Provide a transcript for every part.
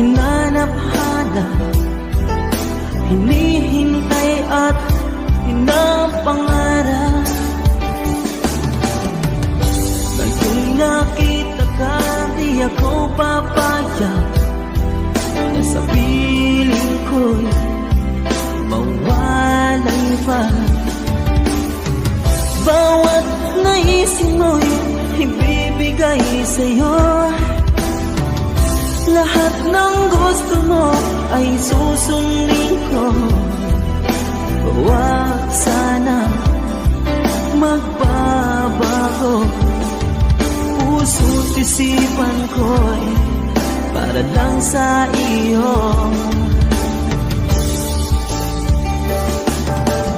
hinanap-hanap, hinihintay at pinapangarap. Ngayong nakita ka, di ako papayag na sa piling ko'y mawalay pa. Bawat naisin mo'y ibibigay sa'yo. Lahat ng gusto mo ay susundin ko. Huwag sana magbabago. Puso't isipan ko'y para lang sa iyo.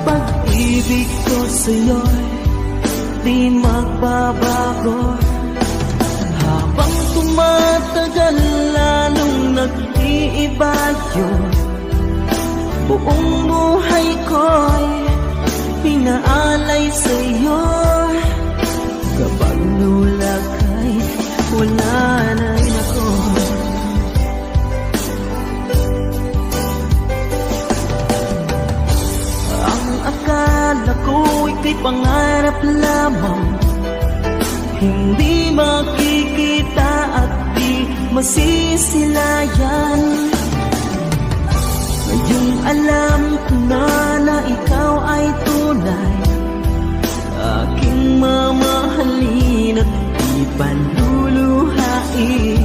Pag-ibig ko sa'yo'y di magbabago. Habang tumatagal lalong nag-iiba yun. Buong buhay ko'y pinaalay sa'yo. Kapag nawala ka'y wala na rin ako. Ang akala ko ika'y pangarap lamang, hindi makikita at di masisilayan. Ngayong alam ko na ikaw ay tunay, aking mamahalin at di panluluhain.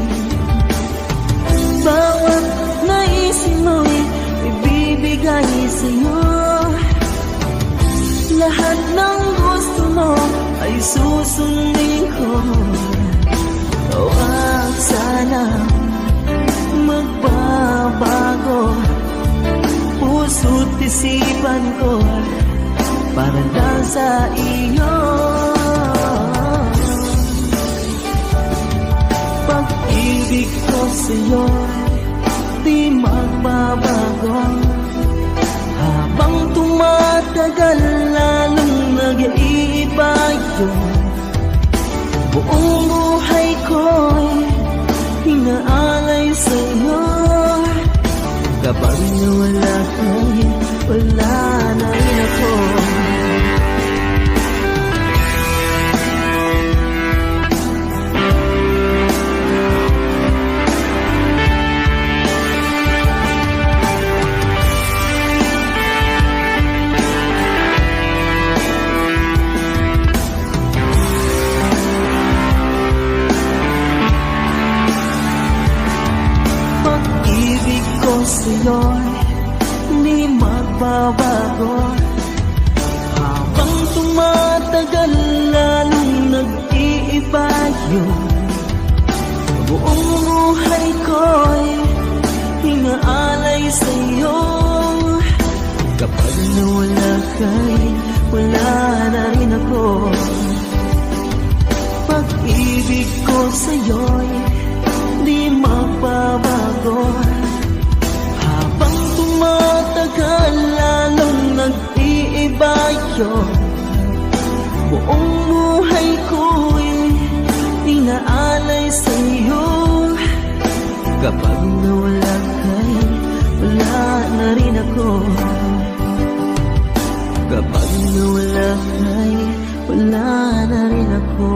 Bawat naisin mo'y ibibigay sa'yo. Lahat ng gusto mo ay susundin ko. Huwag sana magbabago. Puso't isipan ko para lang sa iyo. Pag-ibig ko sa'yo di magbabago. Habang tumatagal lalong nag-iiba yun. Buong buhay ko'y hinaalay sa'yo. Kapag nawala ka'y wala na rin ako. Pag-ibig ko sa'yo'y di magbabago. Habang tumatagal lalong nag-iiba yun. Buong buhay ko'y hinaalay sa'yo. Kapag nawala ka'y wala na rin ako. Pag-ibig ko sa'yo'y di magbabago. Habang tumatagal lalong nag-iiba yun. Buong buhay ko'y inaalay sa'yo. Kapag nawala ka'y wala na rin ako. Kapag nawala ka'y wala na rin ako.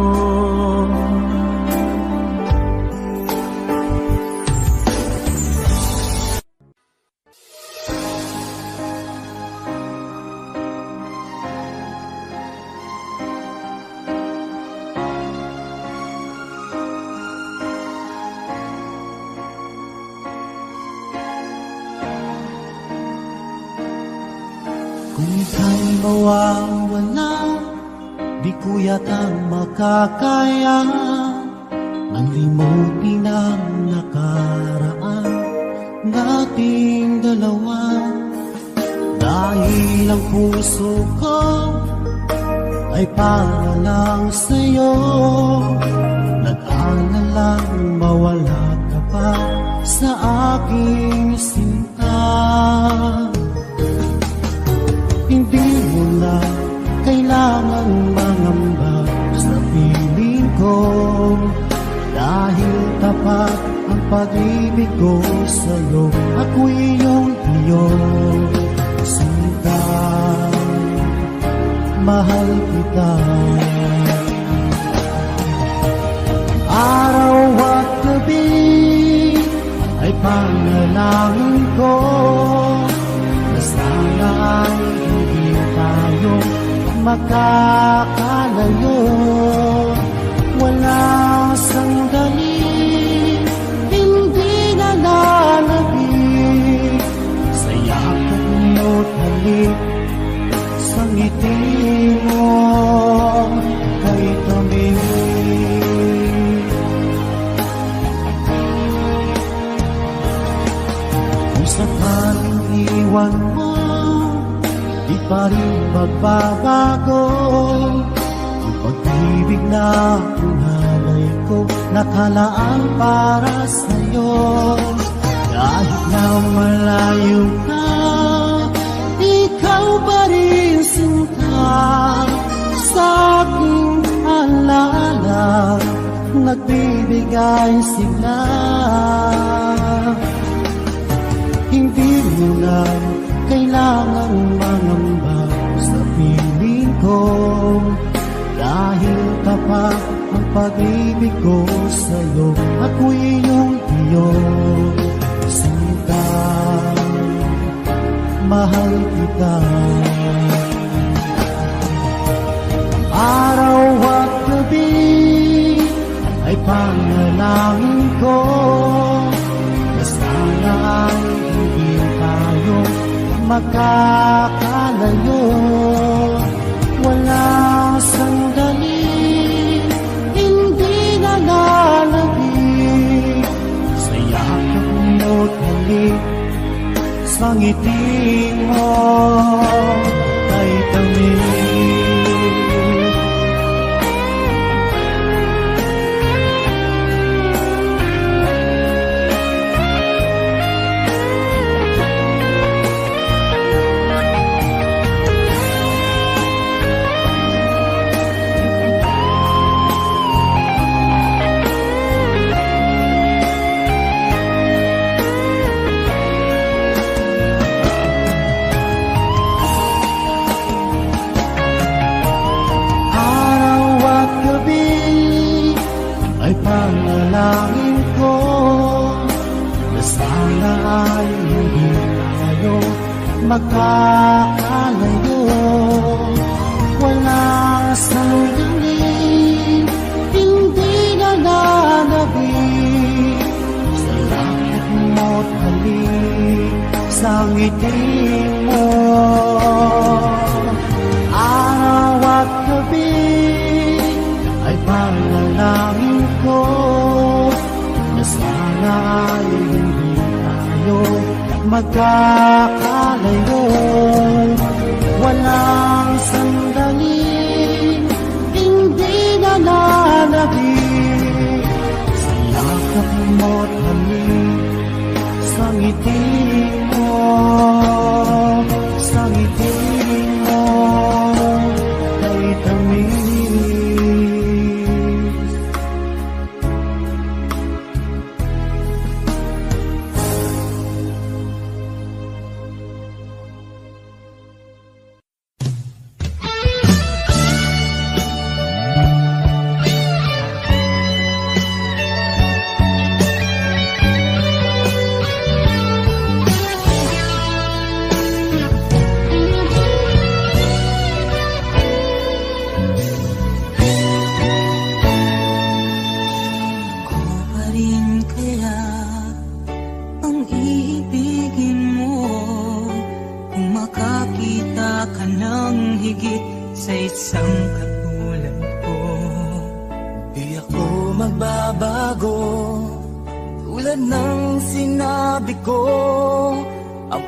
Kung ika'y mawawala, di ko yata makakaya ang limutin ang nakaraan nating dalawa. Dahil ang puso ko ay para lang sa'yo. Nag-aalalang mawala ka pa sa aking sinta. Hindi mo na kailangan mangamba sa piling ko, dahil tapat ang pag-ibig ko sa'yo. Ako'y iyong sinta, mahal kita. Araw at gabi ay panalangin ko na sana ay hindi tayo makakalayo. Walang sandali hindi nananabik sa yakap mo't halik, sa ngiti mo kay tamis. Kung sakaling iwan mo, di pa rin magbabago ang pag-ibig na hinalay ko, nakalaan para sa'yo. Kahit na malayo ka, ikaw pa rin sinta, sa aking alaala nagbibigay sigla. Hindi mo na kailangan mangamba sa piling ko, dahil tapat ang pag-ibig ko sa'yo. Ako'y iyong sinta, mahal kita. Araw at gabi ay panalangin ko na sana ay hindi tayo makakalayo. Walang sandali hindi nananabik sa yakap mo't halik, sa ngiti mo kay tamis. Panalangin ko na sana ay hindi tayo makakalayo. Wala sandali hindi nananabik sa langit mo't halik, sa ngiti mo. Araw at gabi ay panalangin ko na sana ay hindi tayo magkakalayo. Walang sandali hindi nananabik sa yakap mo't halik, sa ngiti mo, sa ngiti mo kay tamis.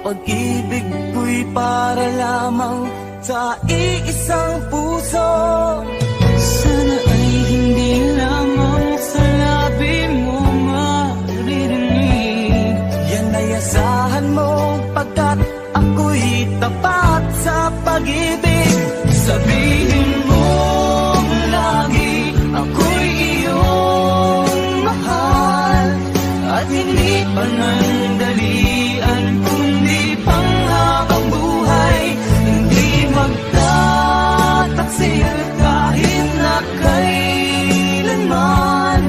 Pag-ibig ko'y para lamang sa iisang puso. Sana ay hindi lamang sa labi mo maririnig. Yan ay asahan mo pagkat ako'y tapat sa pag-ibig. Sabihin mo lagi ako'y iyong mahal at hindi hindi panandalian, kundi panghabang buhay. Hindi magtataksil kahit na kailanman,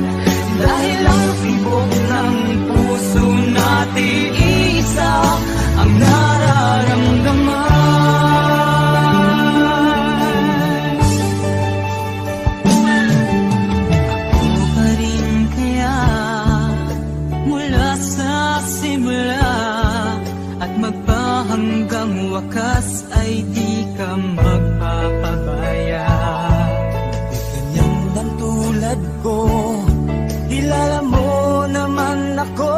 dahil ang tibok ng puso natin isa ang nararamdaman. Hanggang wakas ay di ka magpapabaya. Ganyan lang tulad ko, kilala mo naman ako.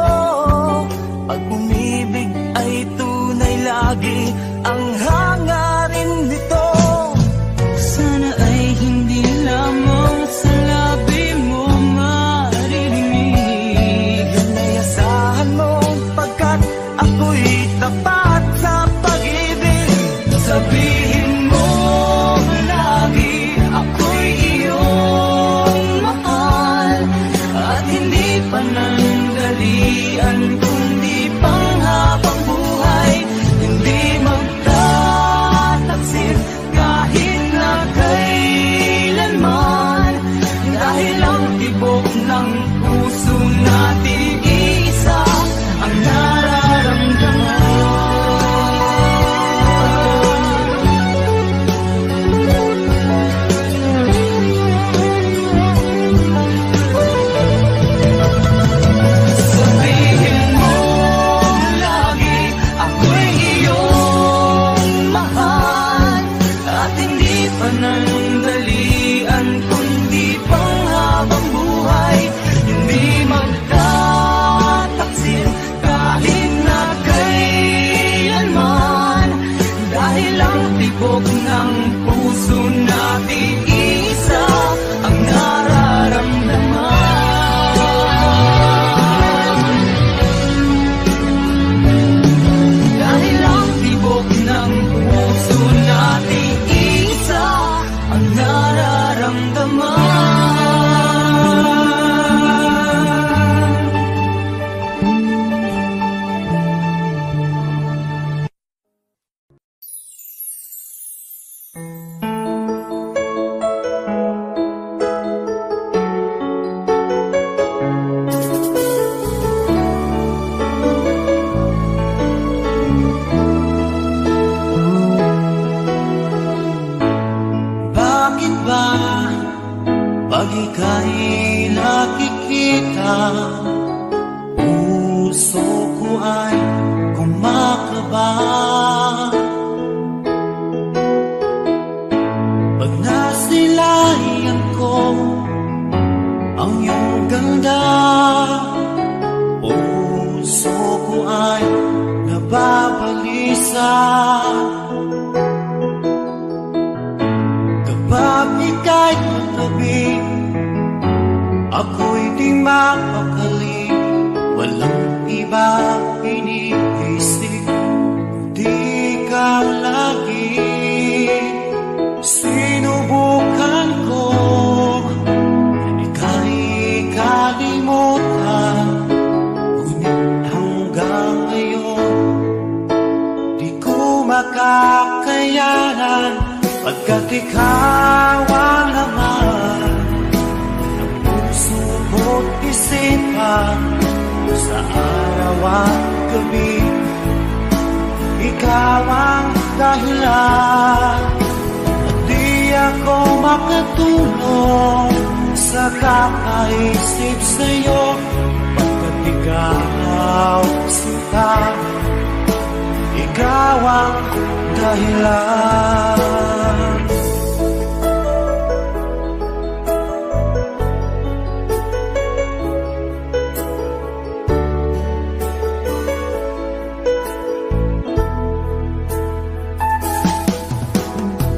Pag umibig ay tunay lagi ang hangarin nito. Sana ay hindi lamang sa labi mo maririnig. Yan ay asahan mo pagkat ako'y tapat sa pag-ibig. Sabihin mo lagi ako'y iyong mahal, at hindi panandalian, kundi panghabang buhay. Hindi magtataksil kahit na kailanman, dahil ang tibok ng puso natin isa ang nararamdaman. Panandalian, kundi panghabang buhay. Hindi magtataksil kahit na kailanman, dahil ang tibok ng puso natin isa ang nararamdaman. Dahil ang tibok ng puso natin isa ang nararamdaman. Pag ika'y nakikita, puso ko ay kumakaba. Pag nasilayan ko ang iyong ganda, puso ko ay nababalisa. Kapag ika'y katabi, ako'y di mapakali. Walang iba iniisip, kundi ikaw lagi. Sinubukan ko ika'y kalimutan, ngunit hanggang ngayon di ko makakayanan, pagkat ikaw ang laman ng puso ko't isipan. Sa araw at gabi, ikaw ang dahilan, at di ako makatulog sa kakaisip sa'yo, pagkat ikaw sinta, ikaw ang dahilan.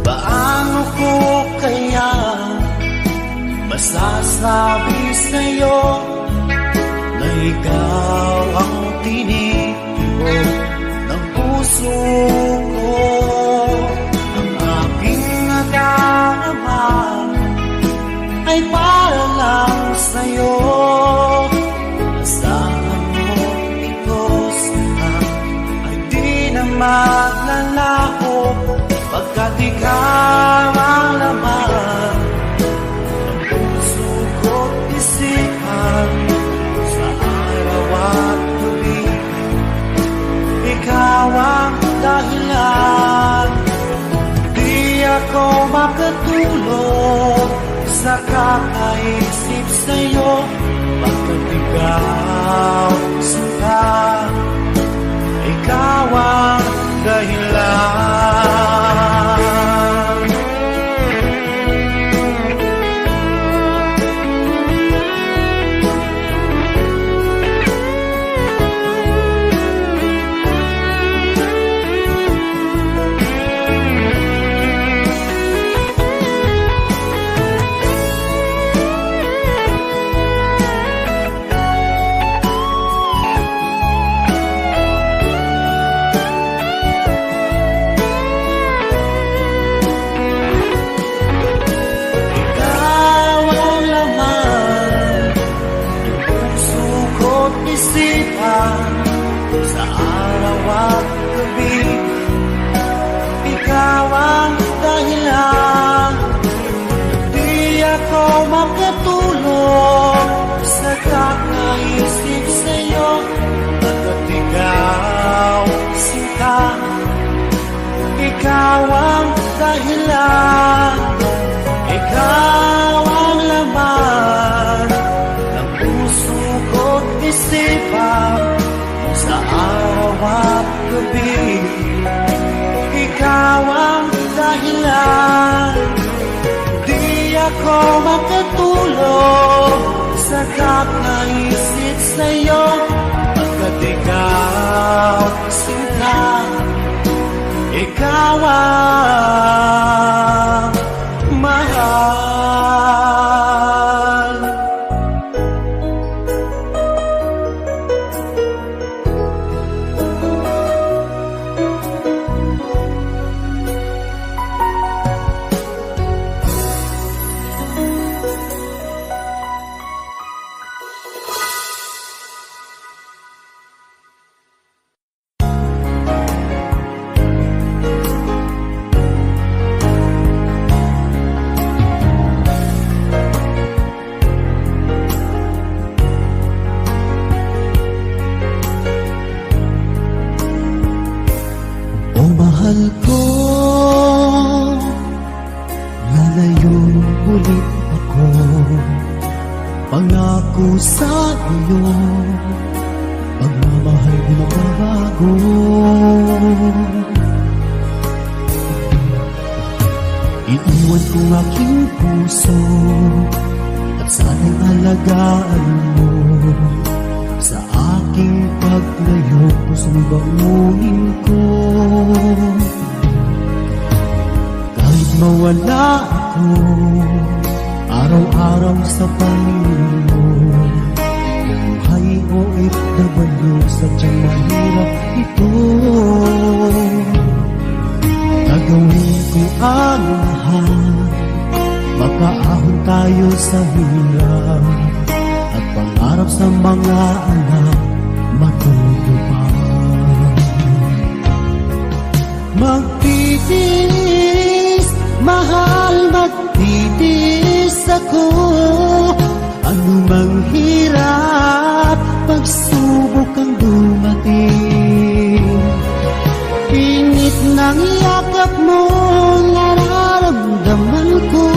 Paano ko kaya masasabi sa'yo na ikaw ang tinitibok ng puso ko? Ang aking nadarama ay para lang sa'yo. Asahan mo maglalaho pagkat ikaw ang laman ng puso ko't isipan sa araw at gabi. Ikaw ang dahilan, di ako makatulog sa kakaisip sa'yo pagkat ikaw sinta. Ikaw ang dahilan. Sa araw at gabi, ikaw ang dahilan, di ako makatulog sa kakaisip sa'yo pagkat ikaw sinta. Ikaw ang dahilan, ikaw ang laman ng puso ko't isipan sa araw at gabi. Ikaw ang dahilan, di ako makatulog sa kakaisip sa'yo pagkat ikaw sinta. Ikaw ang mahal. Mahal ko, lalayon ulit ako. Pangako sa iyo, pagmamahal di magbabago. Iiwan ko aking puso at sana'y alagaan mo. Sa aking paglayo, pusong bangunin ko. Kahit mawala ako, araw-araw sa pangingin mo. Buhay o OFW, sadyang mahirap ito. Gagawin ko ang lahat, makaahon tayo sa hirap. At pangarap sa mga anak matutupad. Magtitiis, mahal, magtitiis ako. Ano mang hirap, pagsubok ang dumating. Init ng yakap mo, nararamdaman ko.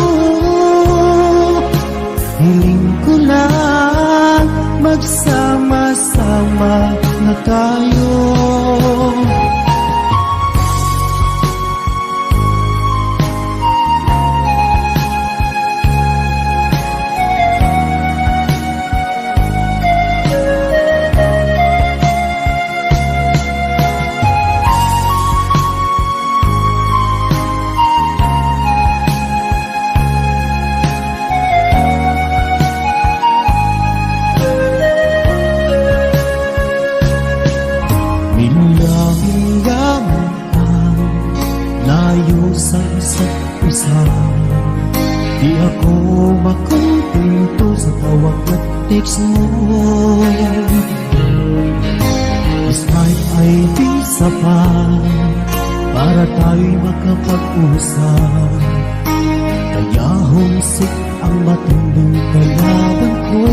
Hiling ko lang, magsama-sama na tayo. Sa isa't isa, di ako makumpinto sa tawag at text mo. Despite ay di sapat para tayo'y makapag-usap. Kaya humsik ang matinding kalaban ko.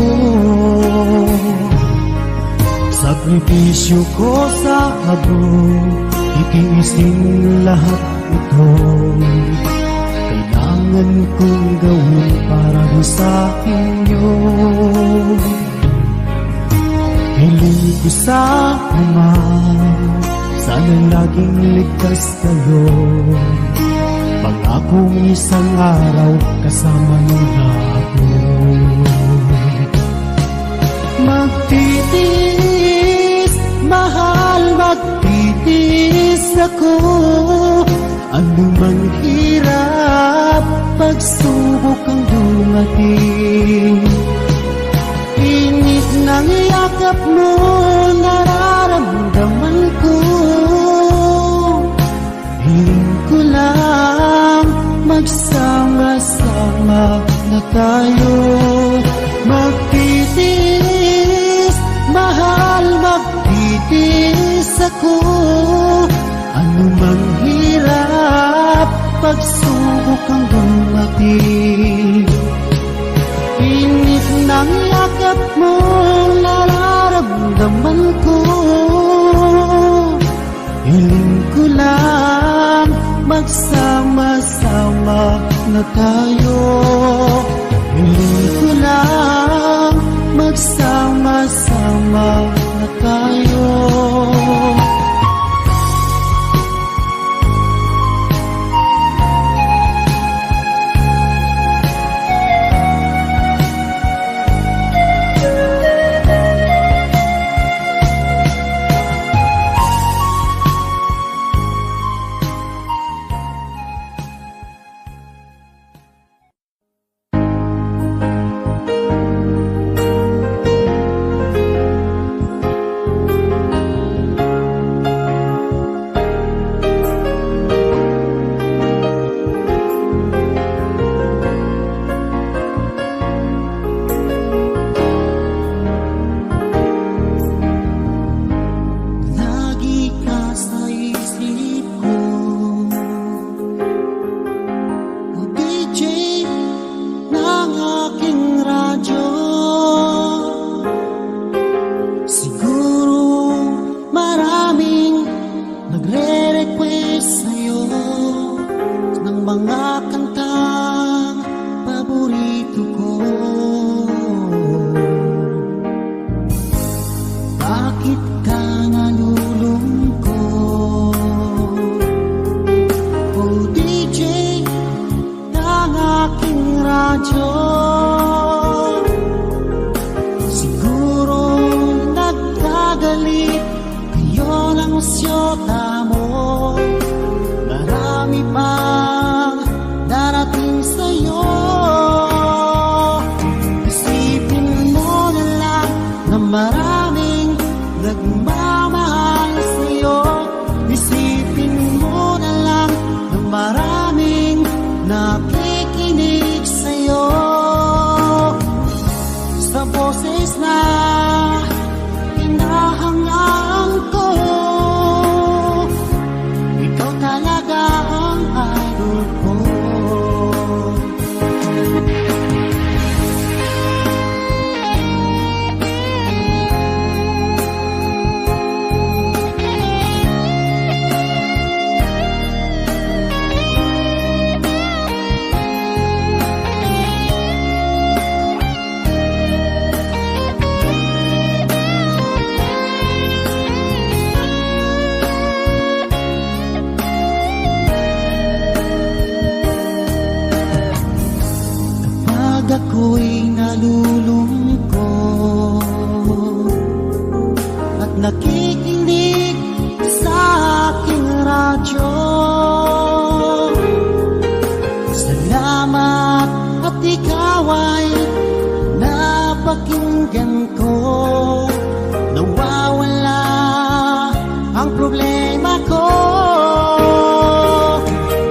Sakripisyo ko sa habog, itiisin lahat ito. Kailangan kong gawin para sa inyo. Hiling ko sa Ama, sana laging ligtas kayo. Pangakong isang araw kasama niyo na ako. Magtitiis, mahal, magtitiis ako. Ano mang hirap, pagsubok ang dumating. Init ng yakap mo, nararamdaman ko. Hiling ko lang, magsama-sama na tayo. Magtitiis, mahal, magtitiis ako. Ano mang hirap, pagsubok ang dumating. Init ng yakap mo, nararamdaman ko. Hiling ko lang, magsama-sama na tayo. Hiling ko lang, magsama-sama na tayo. Ako'y nalulungkot at nakikinig sa aking radyo. Salamat at ikaw ay napakinggan ko. Nawawala ang problema ko.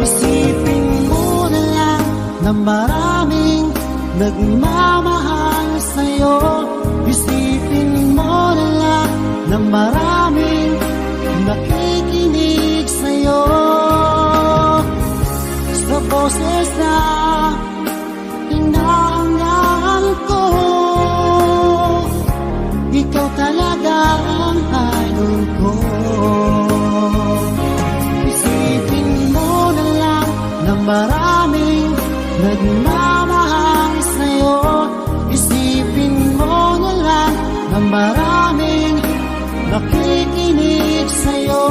Isipin mo na lang na maraming nagmamahal sa'yo. Isipin mo na lang na maraming nakikinig nakikinig sa'yo,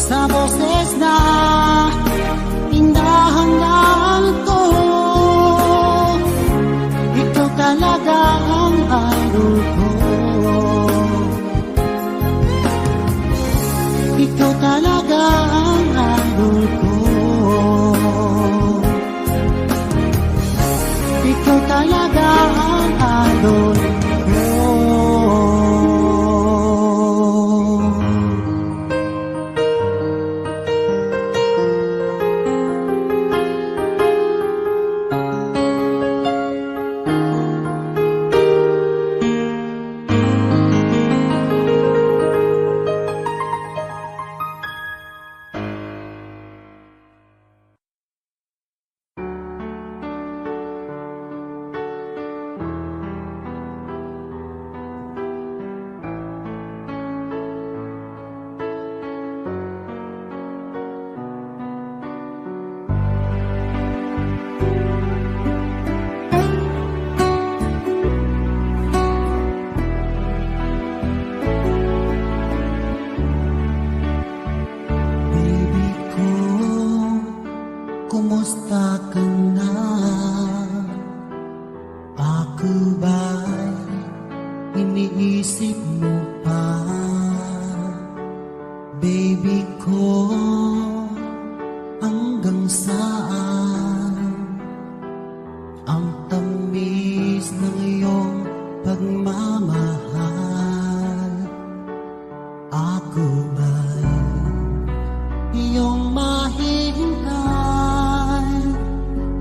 sa boses na hinahangaan ko. Ikaw talaga ang idol ko, ikaw talaga ang idol ko, ikaw talaga ang idol ko. Kumusta ka na? Ako ba'y iniisip mo pa? Baby ko, hanggang saan ang tamis ng iyong pagmamahal? Ako ba'y iyong mahihintay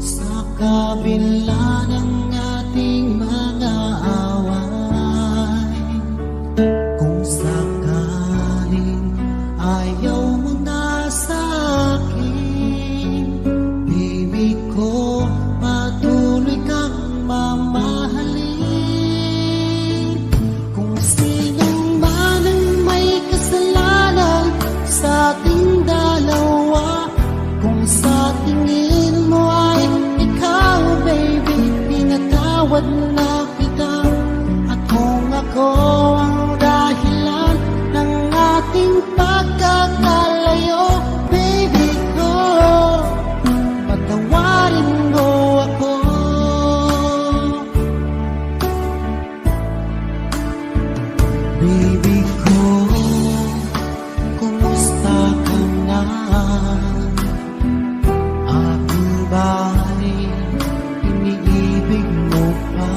sa kabila ng ating mga away? Kung sakaling ayaw mo na sa akin, baby ko, patuloy kang mamahalin. Kung sinong man ang may kasalanan sa ating dalawa, kung sa tingin mo ay ikaw, baby, pinatawad na kita. At kung ako ang dahilan ng ating pagkakalayo, baby ko, patawarin mo ako. Baby ko, kumusta ka na? Ako ba'y iniibig mo pa?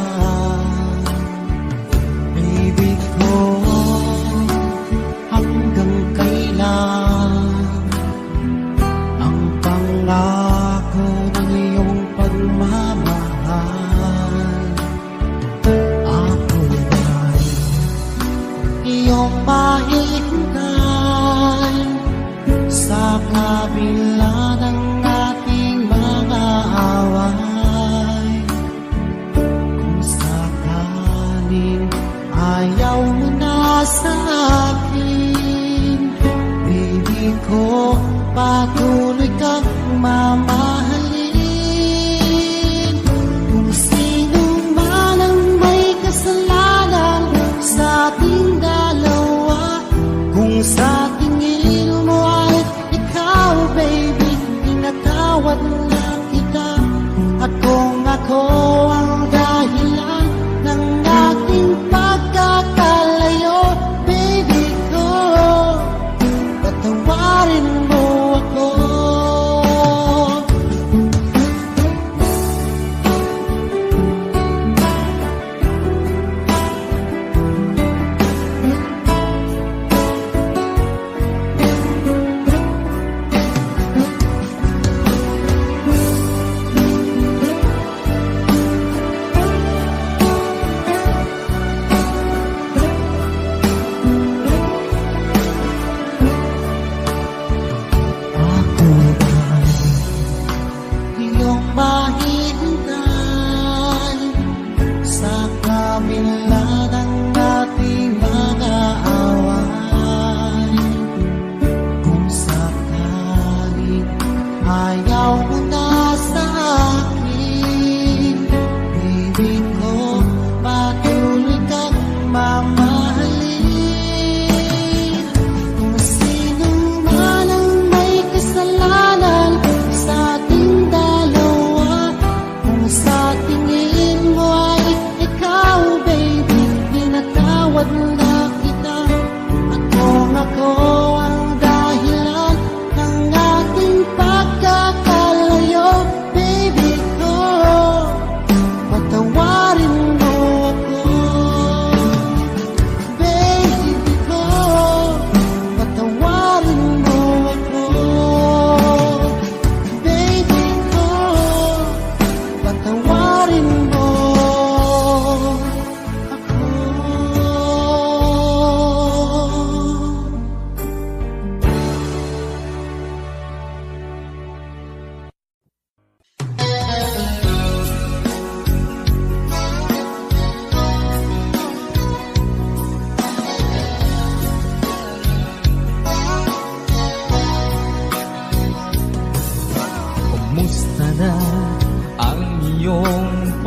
Baby ko, hanggang kailan ang pangako ng iyong pagmamahal? Ako ba'y iyong mahihintay sa kabila ng ating mga away? Kung sakaling ayaw mo na sa akin, baby ko, patuloy kang mamahalin. Kung sino man ang may kasalanan sa ating dalawa, kung sa tingin mo ay ikaw, baby,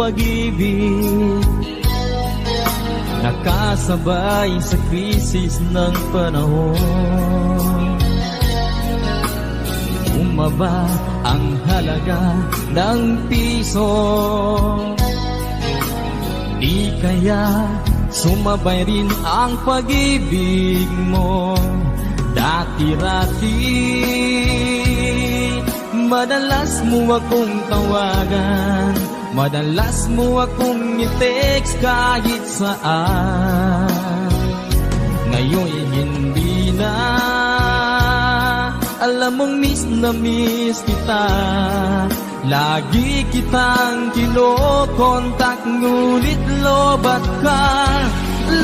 pag-ibig, nakasabay sa krisis ng panahon. Bumaba ang halaga ng piso, di kaya sumabay rin ang pag-ibig mo. Dati-rati, madalas mo akong tawagan, madalas mo akong i-text kahit saan. Ngayon'y hindi na, alam mong miss na miss kita. Lagi kitang kinokontak, ngunit lobat ka.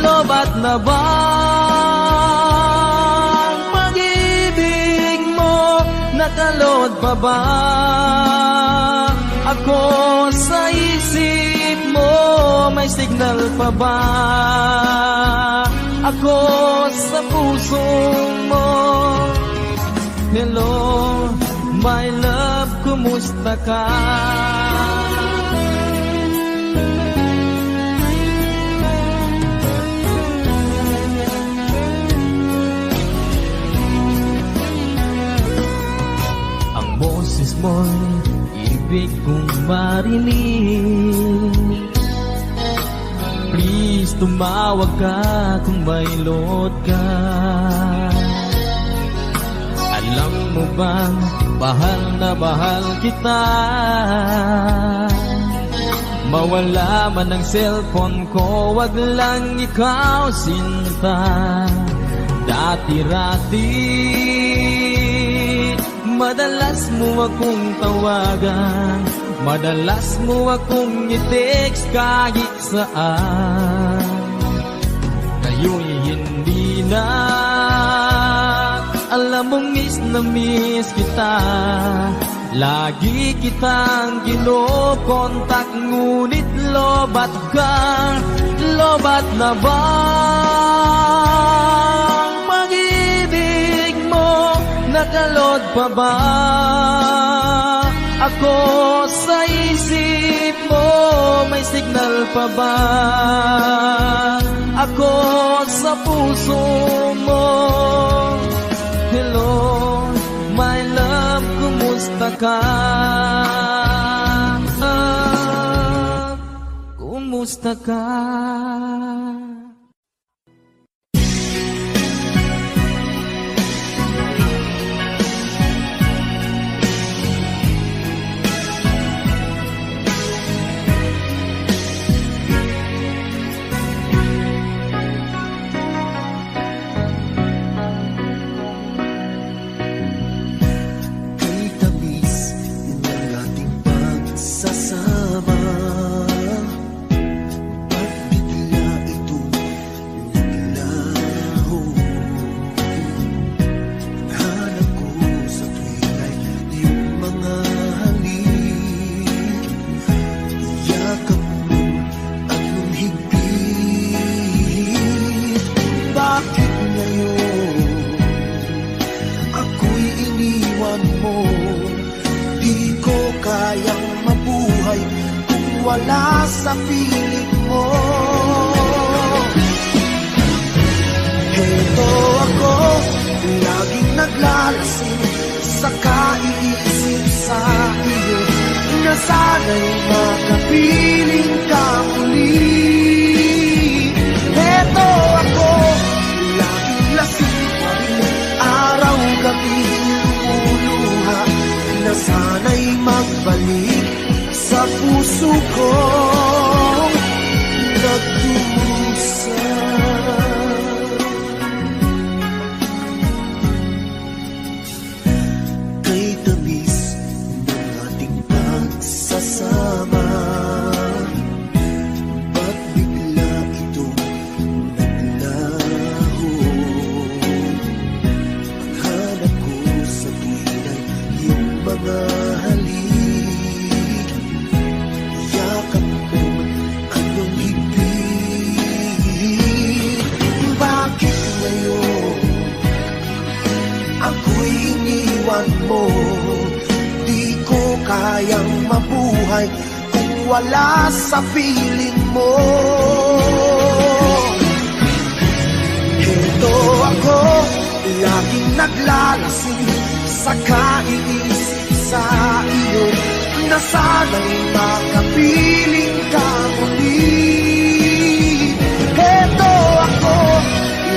Lobat na ba ang pag-ibig mo? Nakalod pa ba ako sa isip mo? May signal pa ba ako sa puso mo? Hello, my love, kumusta ka? Ang boses mo'y ibig kong marinig. Please, tumawag ka kung may load ka. Alam mo bang mahal na mahal kita? Mawala man ang cellphone ko, wag lang ikaw sinta. Dati-rati, madalas mo akong tawagan, madalas mo akong i-text kahit saan. Ngayon'y hindi na, alam mong miss na miss kita. Lagi kitang kinokontak, ngunit lobat ka. Lobat na ba ang pag-ibig mo? Nakalod pa ba ako sa isip mo? May signal pa ba ako sa puso mo? Hello, my love, kumusta ka? Kumusta ka? Wala sa piling mo. Heto ako, laging naglalasing sa kaiisip sa iyo, na sana'y makapiling ka muli. Heto ako, laging lasing pa rin, araw-gabi lumuluha, na sana'y magbalik sa puso ko nagdusa. Kay tamis ng ating pagsasama, ba't bigla itong naglaho? Paghanap ko sa tuwinay yung mga mo, di ko kayang mabuhay kung wala sa piling mo. Ito ako, laging naglalasing sa kaiisip sa iyo, na sana'y makapiling ka muli. Ito ako,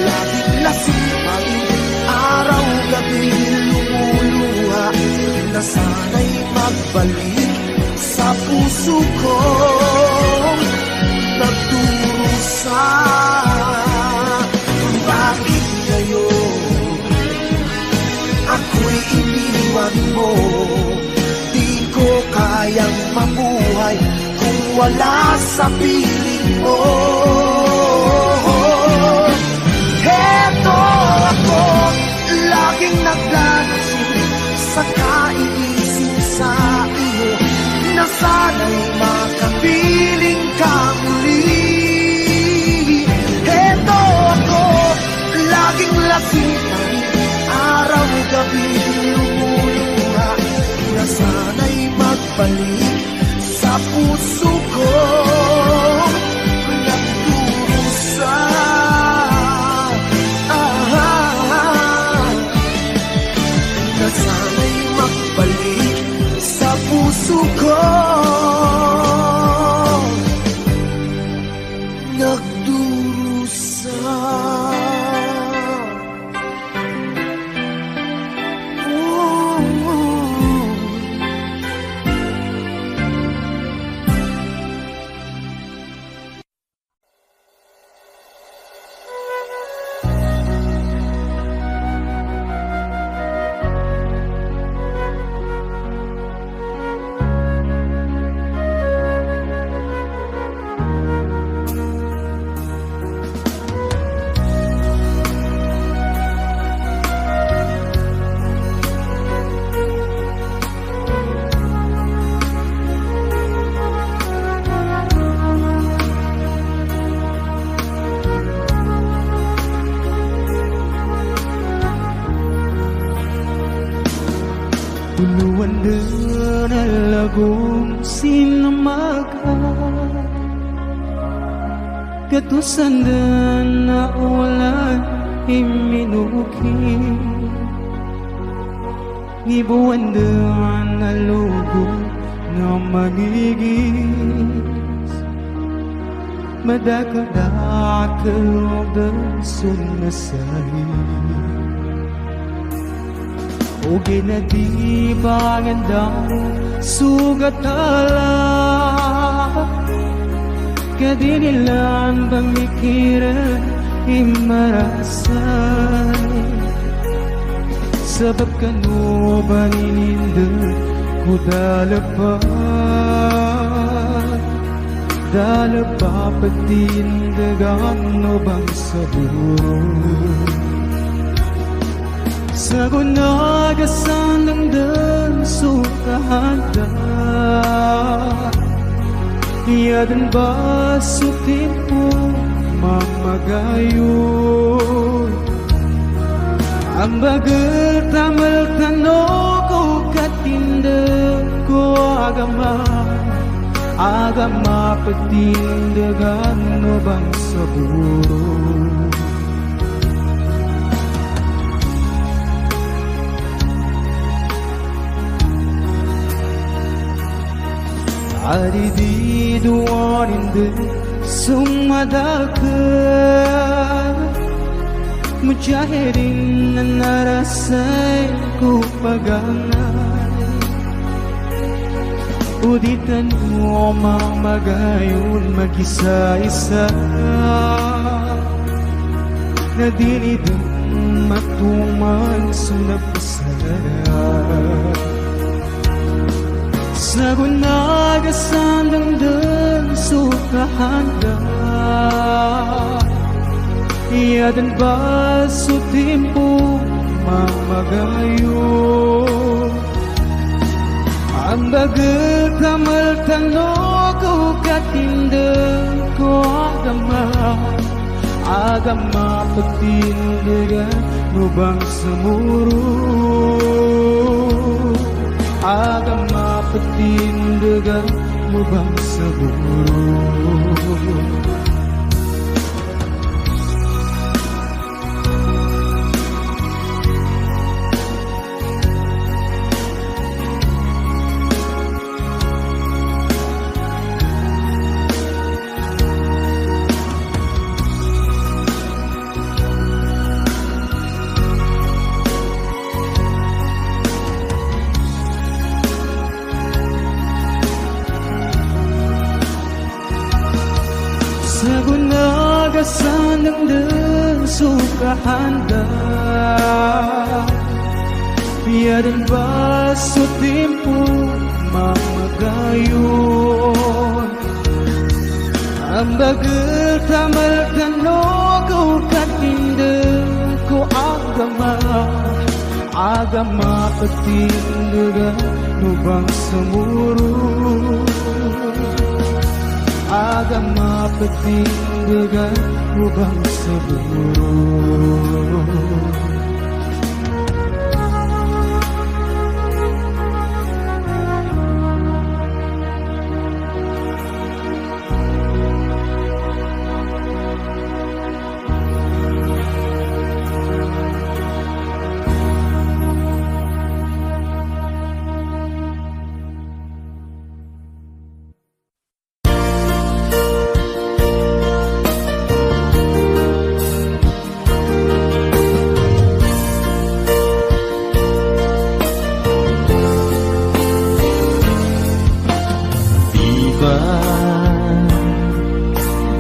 laging lasing pa rin, araw-gabi lumuluha, na sana'y magbalik sa puso ko, nagdurusa. Bakit ngayon ako'y iniwan mo? Di ko kayang mabuhay kung wala sa piling mo. Heto ako, laging naglalasing sa kaiisip sa iyo, na sana'y makapiling ka muli. Heto ako, laging lasing pa rin, araw-gabi lumuluha, na sana'y magbalik sa puso ko, nagdurusa. Na sana'y magbalik sa puso ko, nagdurusa. Tuluan din alagong sinamaga, katusan din na ulan iminukin, ngibuan din alugo na manigis, madakadakal din sunasahin. O ginadibangan daw sugatala, kadinilan bang mikiran imarasay, sabab kanu baninindan ko dalapa patindagan no bang saburo. Sa gunagasan ng sukahanda, iyadan ba sutin po mamagayon? Ang bagal tamal tanong ko katindag ko agama patindagan no bang saburo. Adi di duwanin din sumadakal, mujahidin na narasay ko paganay. Uditan mo mamagayon mag-isa-isa, na dinidang matuman sunapasarap. Sa gunagasan ng sukahanda, iyadan ba sutin po mamagayon? Ang bagal kamal tanong ko katindag ko agama patindagan no bang sumuro, agama patindagan mo bang sa buro? Sa gunagasan ng sukahanda Piyadan ba sa tempo mamagayon Ang bagal tamal kanogaw katindang ko agama patindagan lubang sa muro agama patindagan lubang sa muro.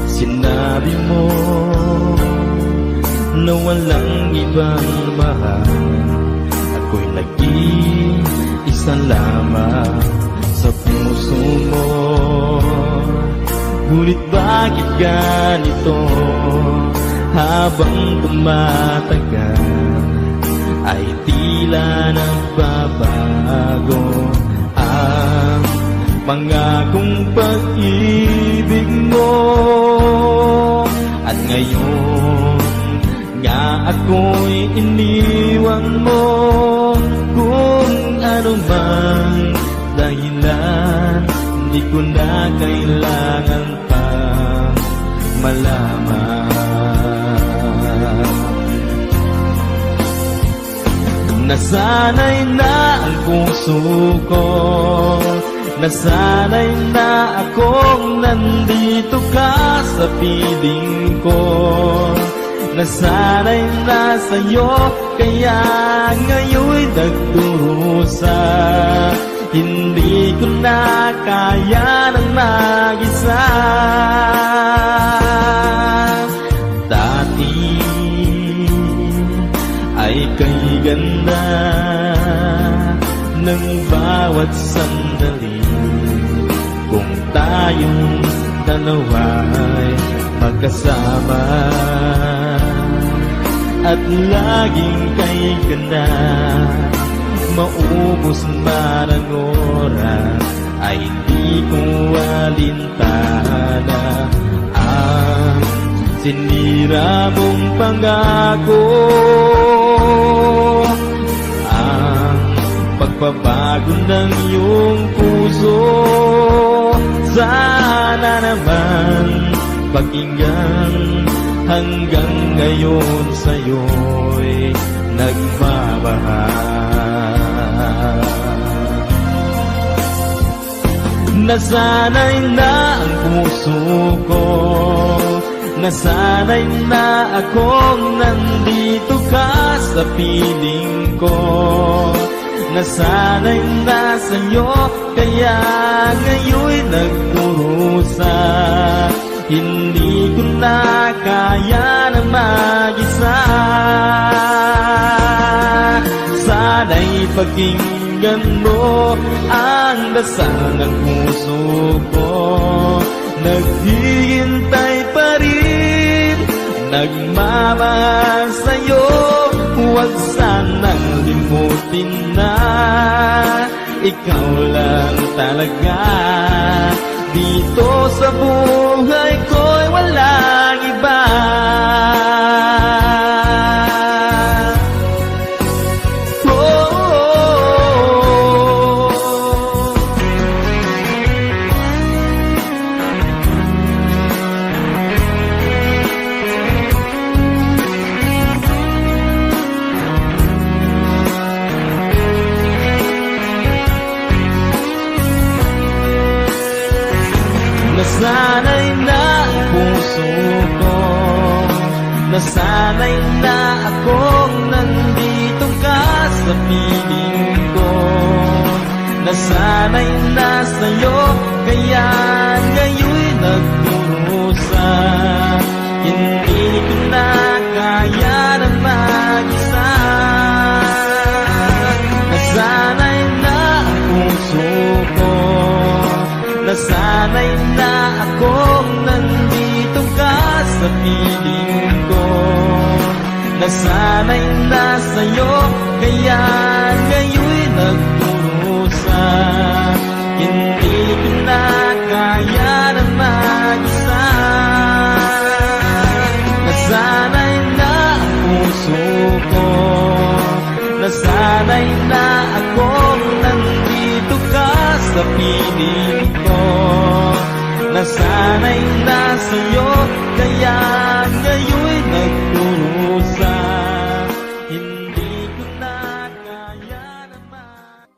Sinabi mo na walang ibang mahal, ako'y nag-iisa lamang sa puso mo. Ngunit bakit ganito? Habang tumatagal ay tila nagbabago ang pangakong pag-ibig mo. At ngayon nga ako'y iniwan mo. Kung ano mang dahilan, di ko na kailangan pang malaman. Nasanay na ang puso ko, nasanay na akong nandito ka sa piling ko. Nasanay na sa'yo, kaya ngayon'y nagdurusa. Hindi ko na kaya ng mag-isa. Dati ay kay ganda ng bawat sandali. Kung tayong dalawa'y magkasama at laging kay ganda, maubos man ang oras ay di ko alintana ang sinira mong pangako. Ang pagbabago ng iyong puso, sana naman pakinggan. Hanggang ngayon sa'yo'y nagmamahal. Nasanay na ang puso ko, nasanay na akong nandito ka sa piling ko. Nasanay na sa'yo, kaya ngayon'y nagdurusa. Hindi ko na kaya na mag-isa. Sana'y pakinggan mo ang dasal ng puso ko. Naghihintay pa rin, nagmamahal sa'yo. Huwag sanang limutin na ikaw lang talaga. Dito sa buhay ko'y walang iba. Nasanay na akong nandito ka sa piling ko. Nasanay na sa'yo, kaya ngayon'y nagdurusa. Hindi ko na kaya na mag-isa. Nasanay na ang puso ko. Nasanay na akong nandito ka sa piling ko. Nasanay na sa'yo, kaya ngayon'y nagdurusa. Hindi ko na kaya na mag-isa. Nasanay na ang puso ko. Nasanay na akong nandito ka sa piling ko. Nasanay na sa'yo, kaya ngayon'y nagdurusa. Hindi ko na kaya naman.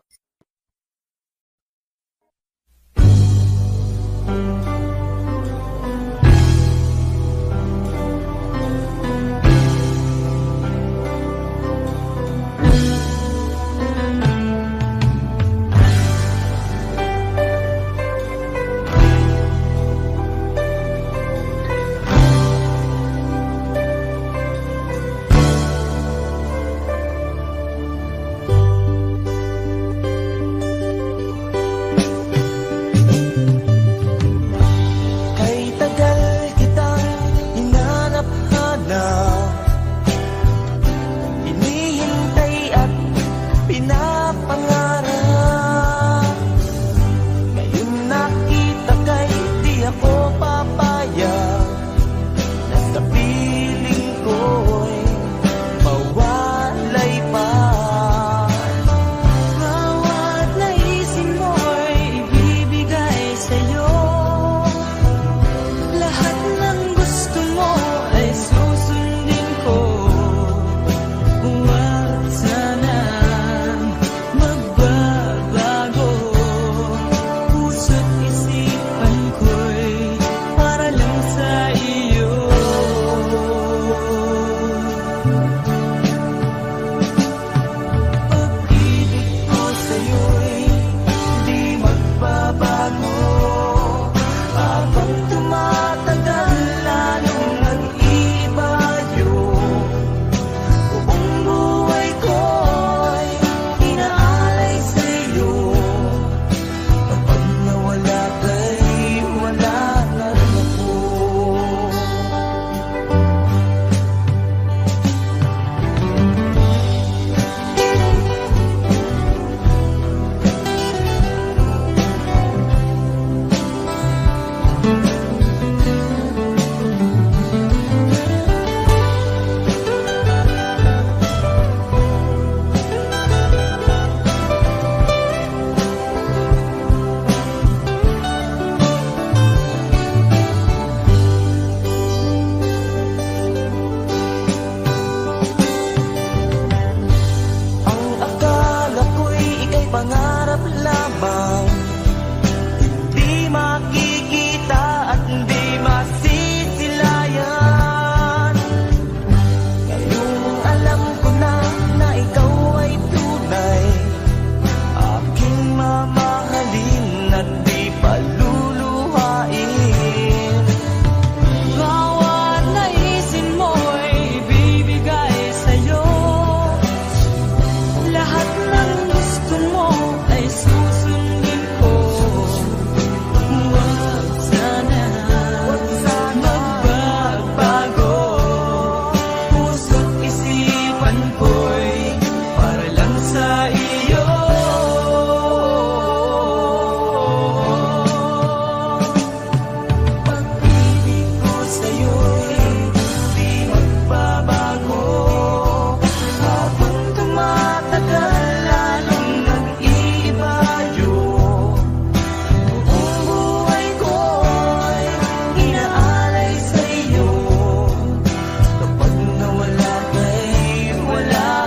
Wala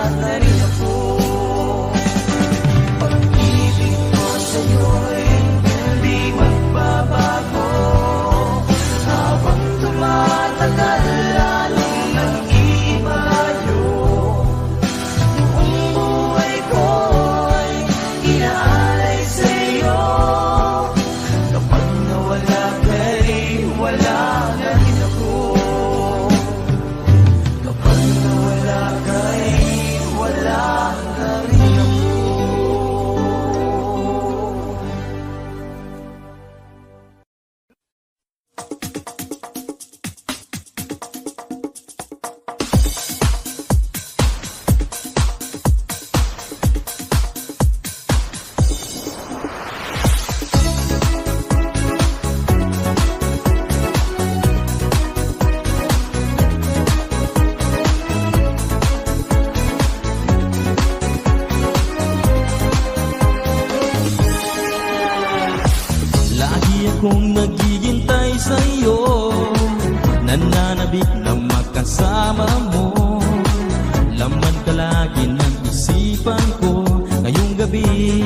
gabi,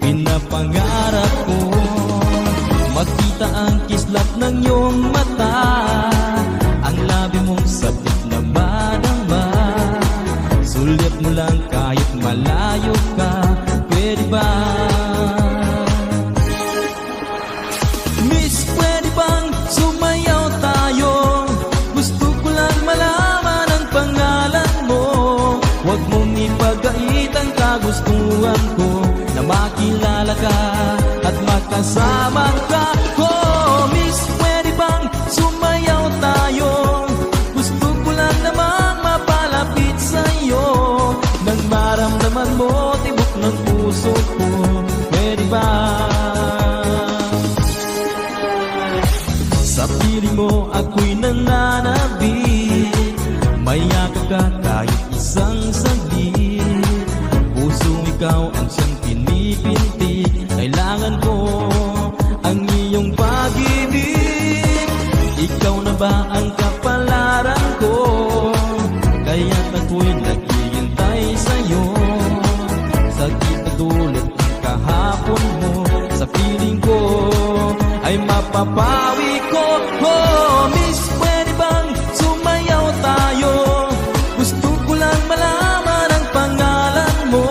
pinapangarap ko makita ang kislap ng iyong mata, ang labi mong sabik na madama. Sulit mo lang kahit malayo ka, pwede ba? Miss, pwede bang sumayaw tayo? Gusto ko lang malaman ang pangalan mo. Huwag mong ipagait ang kagustuhan ko, na makilala ka at makasama ka. Oh, Miss, pwede bang sumayaw tayo? Gusto ko lang namang mapalapit sa'yo, nang maramdaman mo tibok ng puso ko, pwede ba? Sa piling mo ako'y nananabik, may yakap ka kahit isang saglit. Pusong ikaw ang siyang pinipinti, kailangan ko ang iyong pag-ibig. Ikaw na ba ang kapalaran ko? Kaya't ako'y naghihintay sa'yo. Sakit at ulit ang kahapon mo, sa piling ko ay mapapawi ko. Oh, Miss, pwede bang sumayaw tayo? Gusto ko lang malaman ang pangalan mo.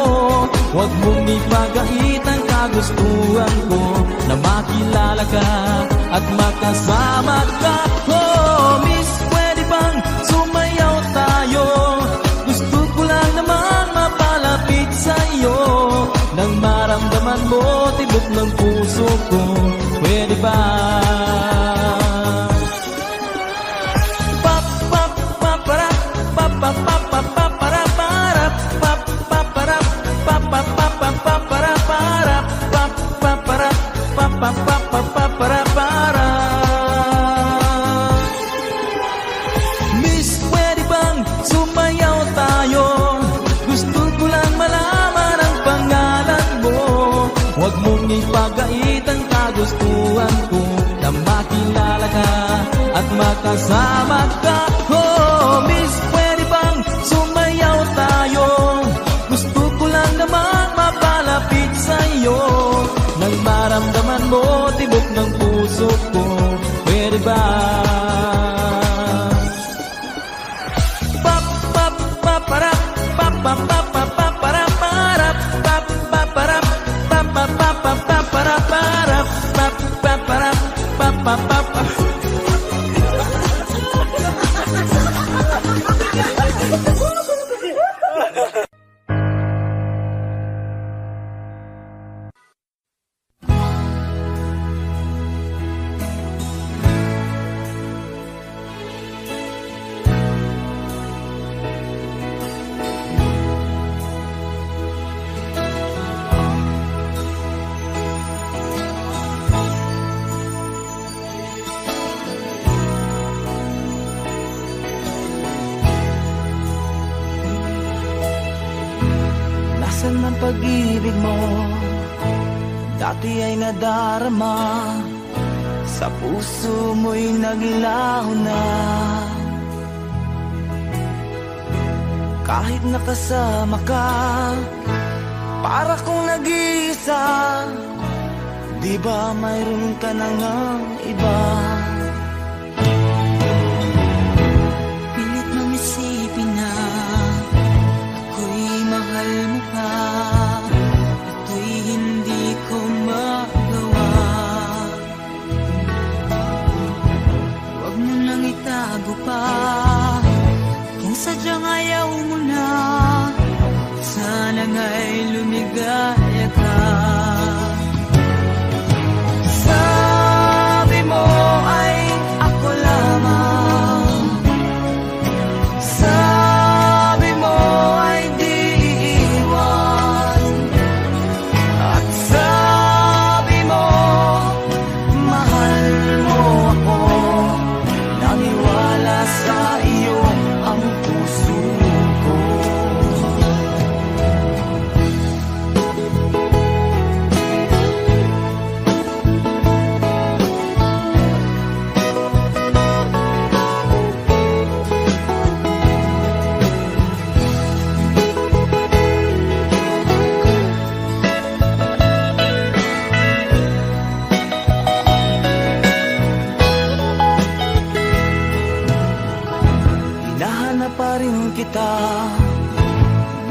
Huwag mong ipagait ang kagustuhan ko, na makilala ka at makasama ka. Oh, Miss, pwede bang sumayaw tayo? Gusto ko lang naman mapalapit sa'yo, nang maramdaman mo tibok ng puso ko, pwede ba? Miss, pwede bang sumayaw tayo? Gusto ko lang malaman ang pangalan mo. Huwag mong ipagait ang kagustuhan ko, na makilala ka at makasama ka. Oh, Miss, pwede bang sumayaw tayo? Gusto ko lang namang mapalapit sa'yo, nang maramdaman mo tibok ng puso ko, pwede ba? Nasaan man pag-ibig mo, dati ay nadarama, sa puso mo'y naglaho na. Kahit nakasama ka, para kong nag-iisa, di ba mayroon ka na ngang iba? Pilit nang isipin na ako'y mahal mo pa, ito'y hindi ko magawa. Huwag mo nang itago pa, kung sadyang ayaw mo na, sana nga'y lumigaya ka. Sabi mo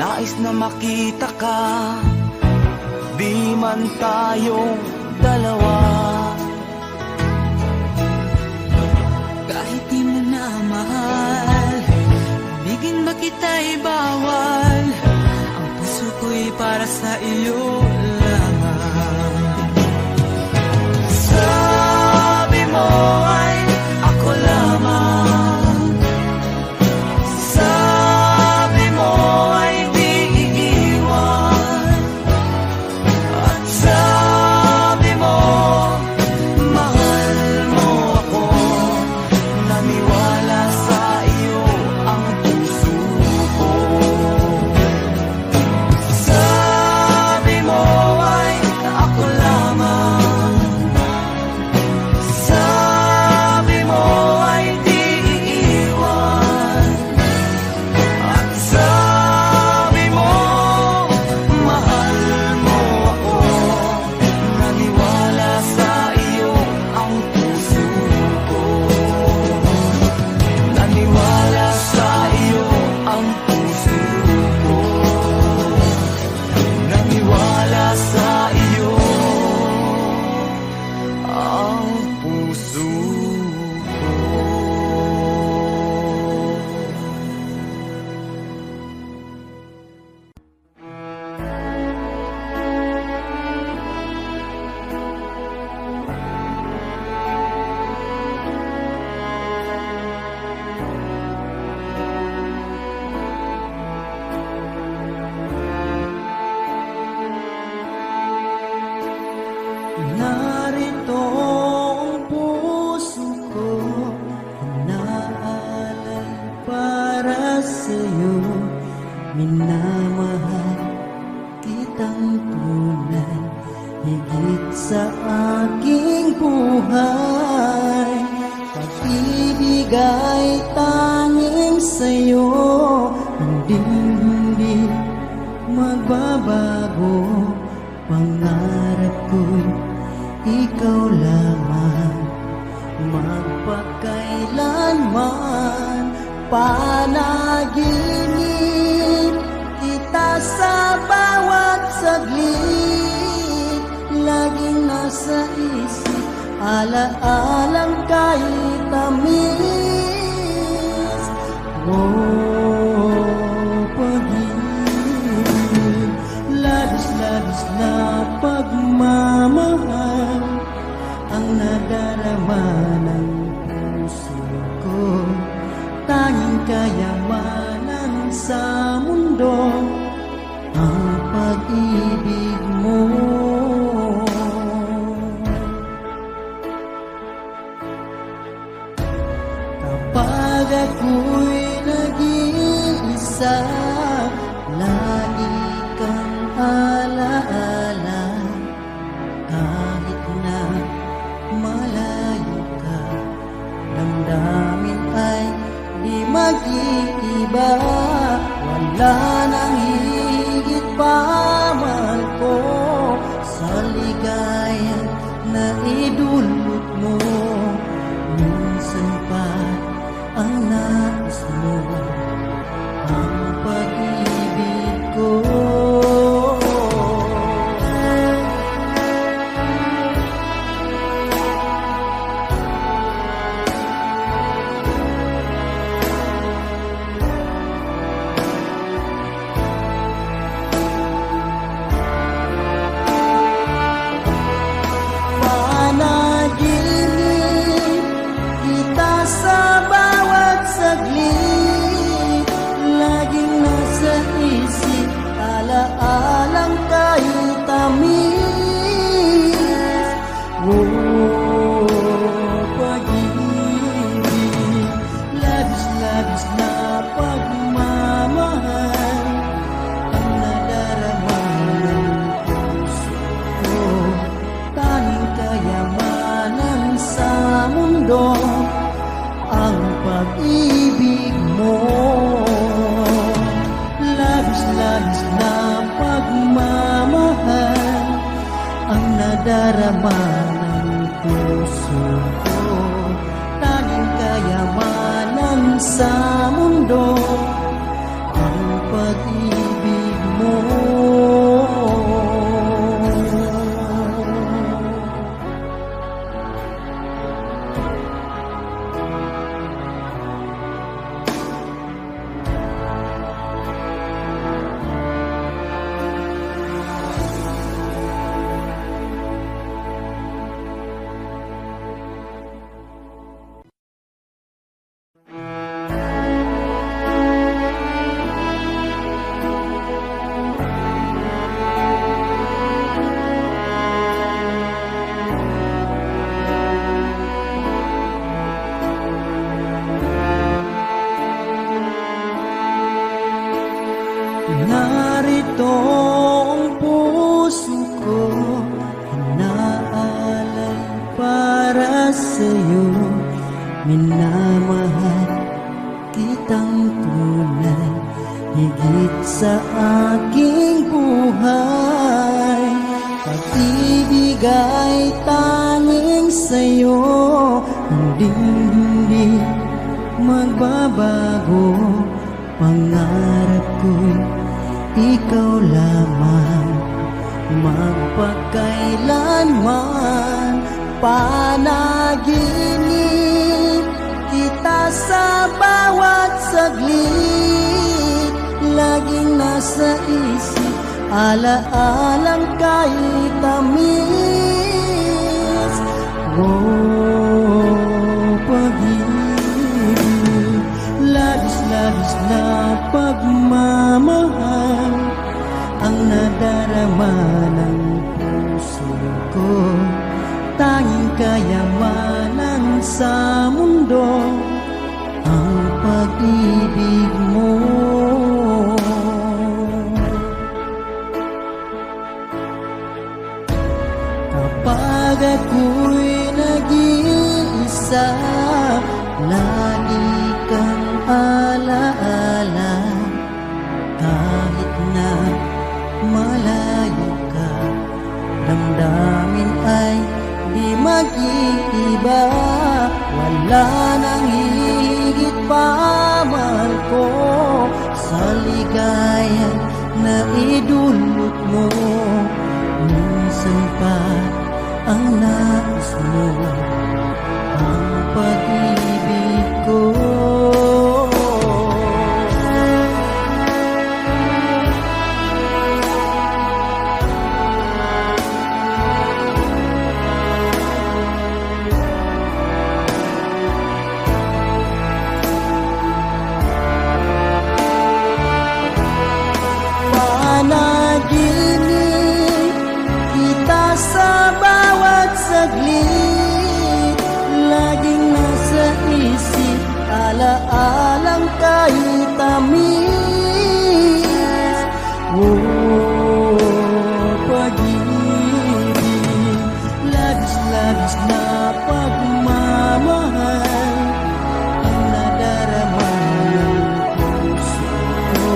nais na makita ka, di man tayong dalawa. Kahit di mo na mahal, bigin ba kita'y bawal? Ang puso ko'y para sa iyo lamang. Sabi mo ay ako lamang, sabi mo ay di iiwan, at sabi mo mahal mo ako. Naniwala sa iyo ang puso ko. Sabi mo ay ako lamang, sabi mo ay di iiwan, at sabi mo mahal mo ako. Naniwala sa iyo ang puso ko. Naniwala sa iyo ang puso ko. Naniwala sa iyo ang puso ko. Narito ang puso ko, inaalay para sa'yo. Minamahal kitang tunay, higit sa aking buhay. Pag-ibig ay tanging sa'yo, hindi magbabago. Pangarap ko'y ikaw lamang, magpakailanman. Panaginip kita sa bawat saglit, laging nasa isip, alaalang kahit tamis. Pag-ibig, labis-labis na pagmamahal, ang nadarama ng puso ko. Tanging kayamanan sa mundo, ang pag-ibig mo. Kapag ako'y nag-iisa, lagi kang alaala. Kahit na malayo ka, damdamin ay di mag-iiba. Wala nang higit pa man ko sa ligaya na idulot mo. Minsan pa ang nais mo, ang pag-ibig ko. Panaginip kita sa bawat saglit, laging nasa isip, alaalang kahit tamis. Pag-ibig, labis-labis na pagmamahal, ang nadarama ng puso ko. Tanging kayamanan sa mundo, ang pag-ibig mo. Labis-labis na pagmamahal, ang nadarama ng puso ko. Tanging kayamanan sa mundo, ang pag-ibig Narito ang puso ko, inaalay para sa'yo. Minamahal kitang tunay, higit sa aking buhay. Pag-ibig ay tanging sa'yo, hindi magbabago. Pangarap ko'y ikaw lamang, magpakailanman. Panaginip kita sa bawat saglit, laging nasa isip, alaalang kay tamis. Oh, pag-ibig, labis-labis na pagmamahal ang nadarama ng puso ko. Tanging kayamanan sa mundo ang pag-ibig mo. Kapag ako'y nag-iisa, lagi kang alaala. Kahit na malayo ka, damdamin ay di mag-iiba. Wala nang higit pa, mahal ko, sa ligaya na idulot mo. Minsan pa ang nais mo, ang pag-ibig ko. Panaginip kita sa bawat saglit, laging nasa isip, alaalang kay tamis. Oh, pag-ibig, labis-labis na pagmamahal ang nadarama ng puso ko.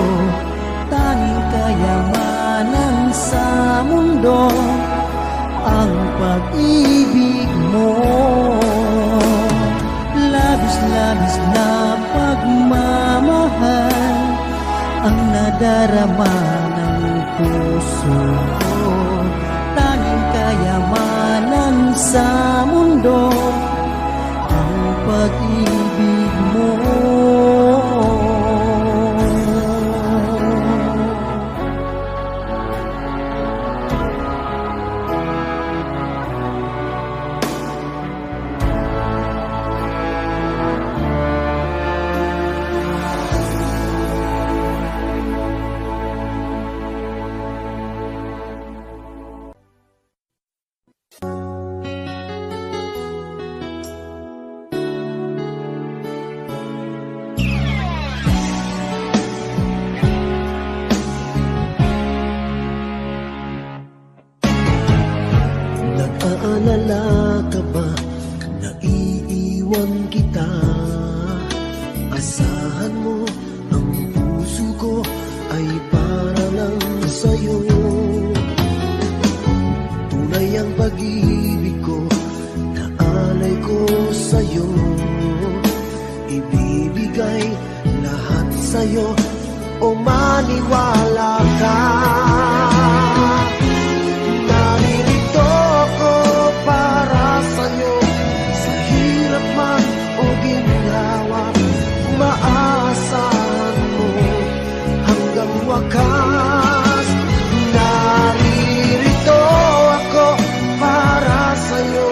Tanging kayamanan sa mundo ang pag-ibig mo. Labis-labis na pagmamahal ang nadarama ng puso ko. Tanging kayamanan sa mundo ang pag-ibig mo. Nag-aalala ka ba, naiiwan kita? Asahan mo, ang puso ko ay para lang sa'yo. Tunay ang pag-ibig ko, naalay ko sa'yo. Ibibigay lahat sa'yo, o maniwala ka. Naririto ko para sa'yo, sa hirap man o ginhawa, maasahan mo hanggang wakas. Naririto ako para sa'yo,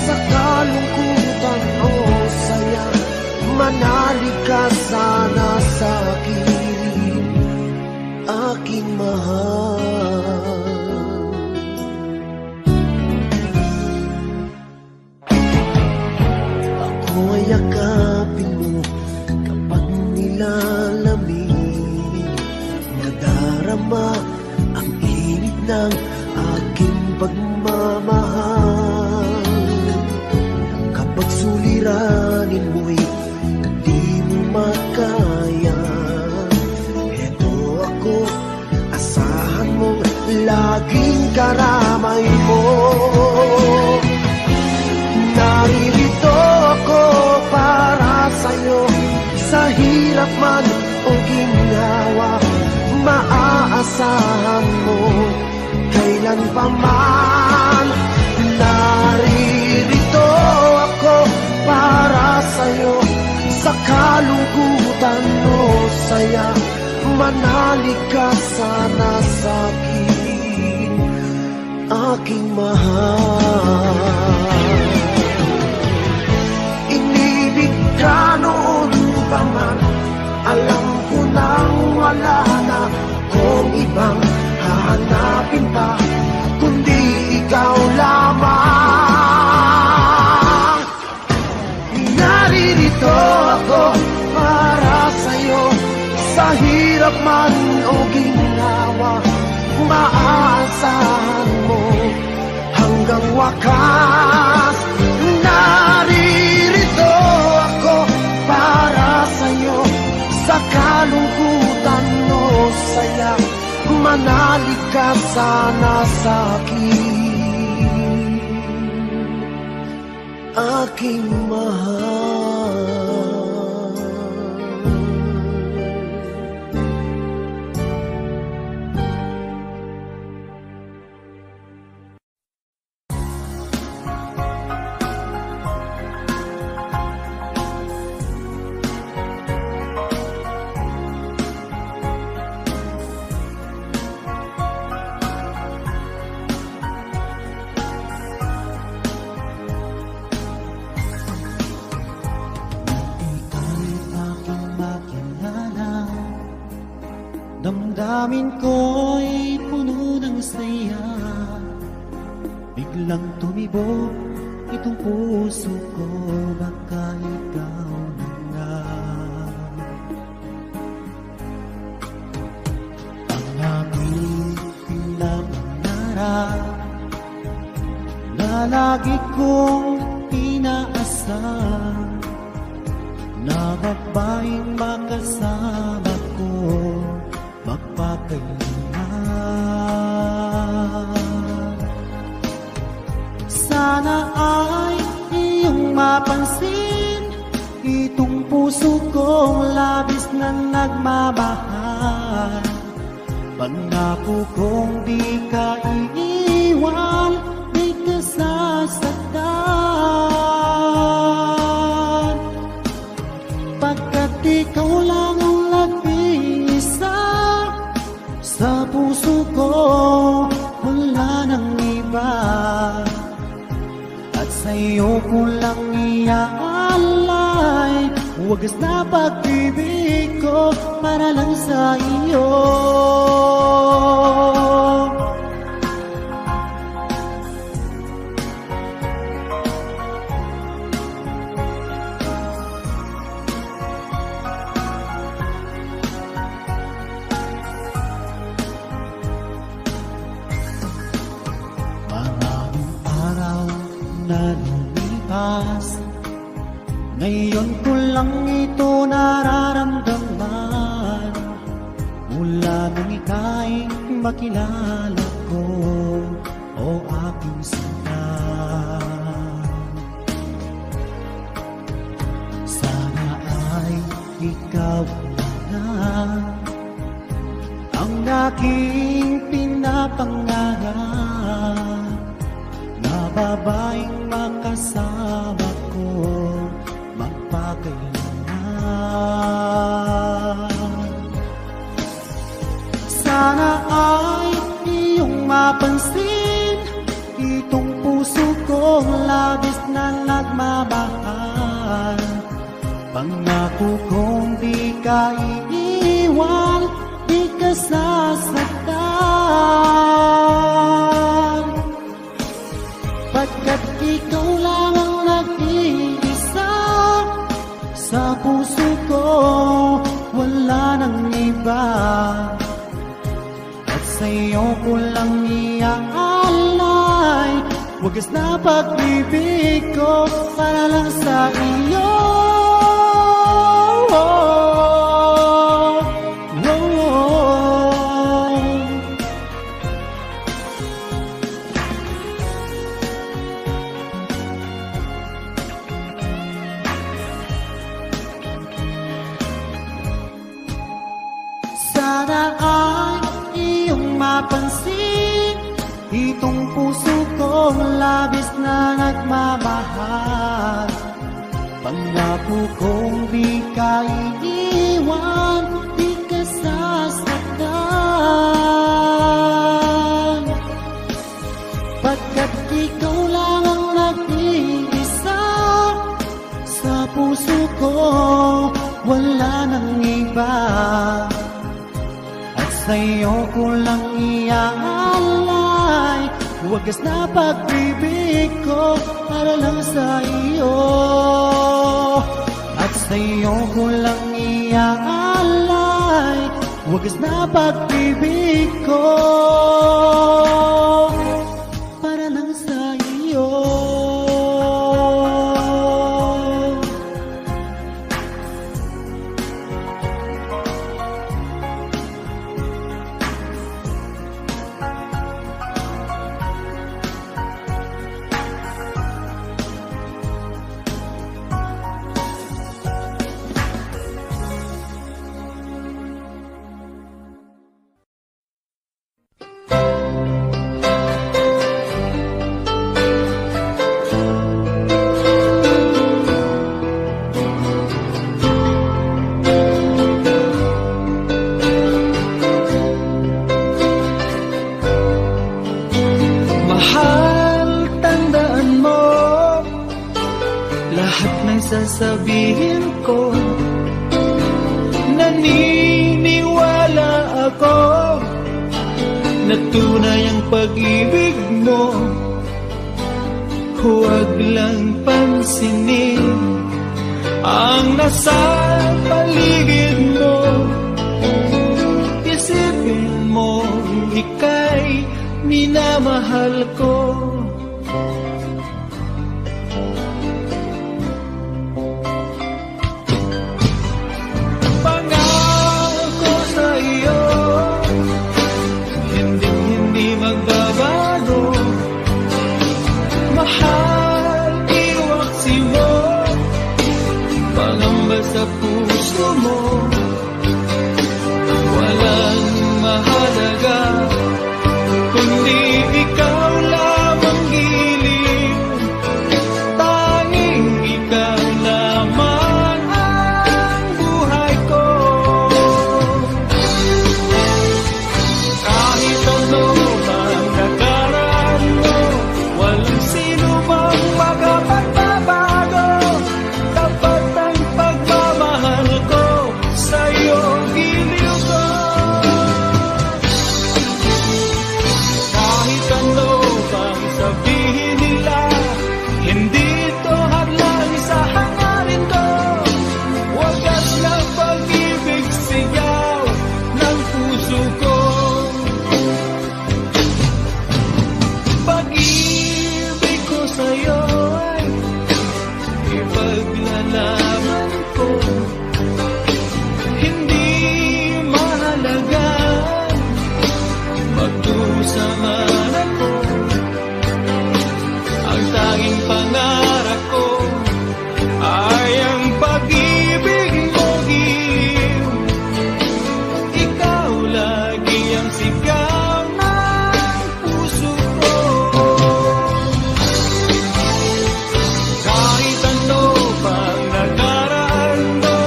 sa kalungkutan o saya, manalig ka sana sa'kin, aking mahal. Ako ay yakapin mo kapag nilalamig, madarama ang init ng aking pagmamahal. Kapag suliranin mo'y di mo makaya, eto ako, asahan mong laging karamay mo. Naririto ako para sa'yo, sa hirap man o ginhawa, maaasahan mo kailan pa man. Naririto ako para sa'yo, sa kalungkutan o saya, manalig ka sana sa'kin, aking mahal. Inibig ka noon pa man, alam ko nang wala na kung ibang hahanapin pa, kundi ikaw lamang. Naririto ako para sa'yo, sa hirap man o ginawa, maaasahan mo hanggang wakas. Naririto ako para sa'yo, sa kalungkutan o saya, manalig ka sana sa'kin, aking mahal. Damdamin ko'y puno ng saya, biglang tumibo itong puso ko, baka ikaw na nga. Ang aking pinapangarap na lagi kong inaasam, na babaeng makasama ko magpakailanman. Sana ay iyong mapansin itong puso kong labis na nagmamahal. Pangako kong di ka iiwan, di ka sasaktan, pagkat ikaw lang ang nag-iisa sa puso ko, wala nang iba. At sa'yo ko lang iaalay wagas na pag-ibig ko para lang sa iyo. Na lumipas, ngayon ko lang ito nararamdaman, mula nang ika'y makilala ko, o aking sinta. Sana ay ikaw na ang aking pinapangarap, na babaeng makasama ko magpakailanman. Sana ay iyong mapansin itong puso kong labis na nagmamahal. Pangako kong di ka iiwan, di ka sasaktan, pagkat ikaw lang ang nag-iisa sa puso ko, wala nang iba. sa'yo ko lang iaalay wagas na pag-ibig ko para lang sa iyo. Sana ay iyong mapansin itong puso kong labis na nagmamahal. Pangako kong di ka iiwan, di ka sasaktan. Pagkat ikaw lang ang nag-iisa sa puso ko, wala nang iba. Sa'yo ko lang iaalay wagas na pag-ibig ko para lang sa iyo. At sa'yo ko lang iaalay wagas na pag-ibig ko para lang sa iyo. Sasabihin ko, naniniwala ako na tunay ang pag-ibig mo. Huwag lang pansinin ang nasa paligid mo. Isipin mo, ika'y minamahal ko. Sa puso mo, walang mahalaga kundi ikaw lamang giliw. Tanging ikaw lamang ang buhay ko. Kahit ano bang nakaraan mo, walang sino bang makapagbabago. Tapat ang pagmamahal ko sa'yo, giliw ko. Kahit ano bang sabihin nila, hindi ito hadlang sa hangarin ko. Wagas na pag-ibig sigaw ng puso ko. Pag-ibig ko sa'yo ay ipaglalaban ko. Hindi mahalaga magdusa man ako. Ang tanging pangarap ko ay ang pag-ibig mo, giliw. Ikaw lagi ang sigaw ng puso ko. Kahit ano pang nakaraan mo,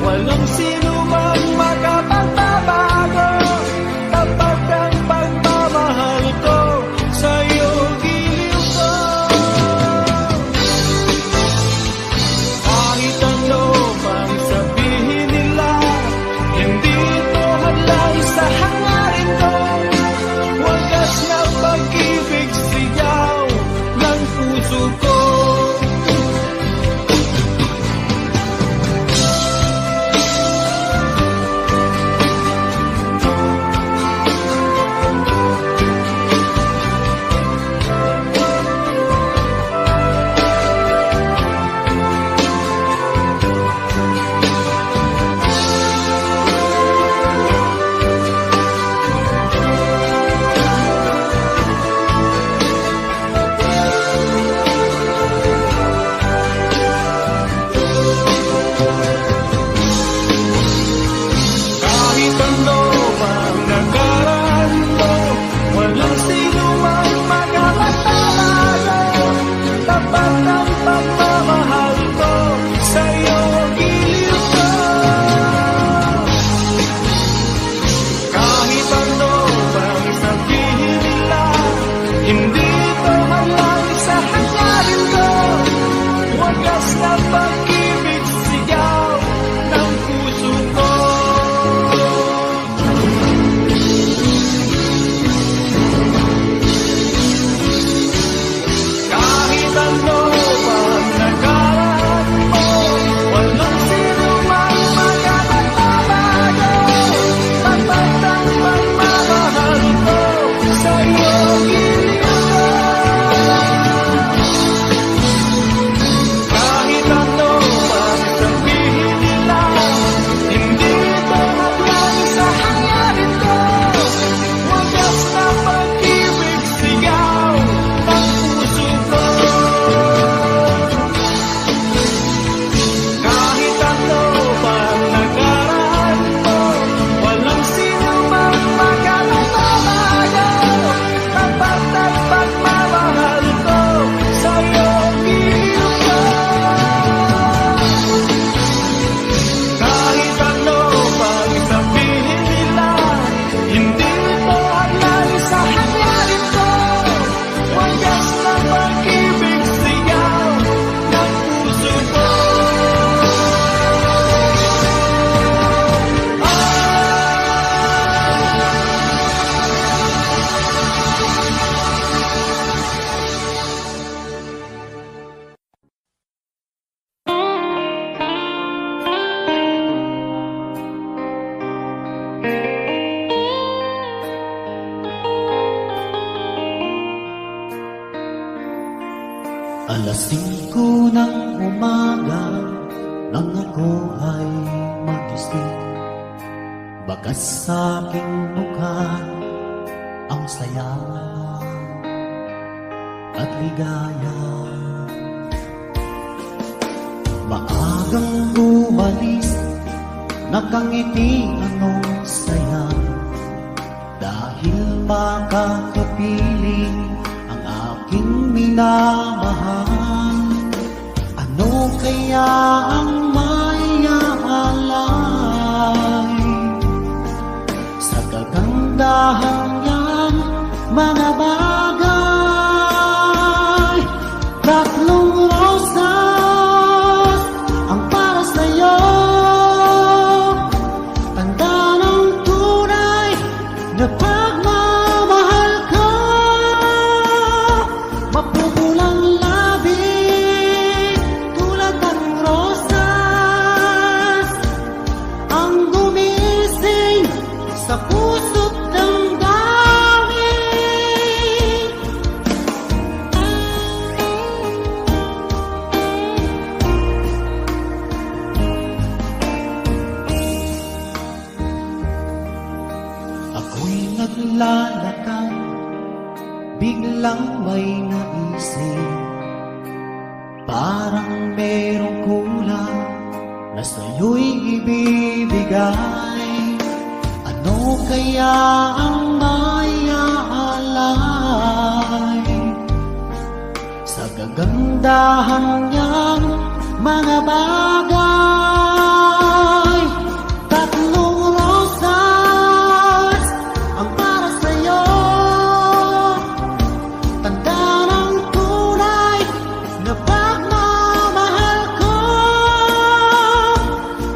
walang sino mang makapagbabago. Tapat ang pagmamahal ko sa'yo, giliw ko. Kahit ano pang sabihin nila, hindi ito hadlang sa hangarin ko. Wagas na pag-ibig sigaw ng puso ko. Alas 5 ng umaga nang ako ay magising, bakas sa aking mukha ang saya at ligaya. Maagang umalis, nakangiti anong saya, dahil makakapiling ang aking minamahal. Ano kaya ang maiaalay sa kagandahan niyang mga bagay? Tatlong rosas ang para sa'yo, tanda ng tunay na pagmamahal ko. Mapupulang labi tulad ng rosas ang gumising sa puso't damdamin. Ako'y naglalakad, biglang may naisip, parang merong kulang na sa'yo'y ibibigay. Ano kaya ang maiaalay sa kagandahan niyang mga bagay? Tatlong rosas ang para sa'yo, tanda ng tunay na pagmamahal ko.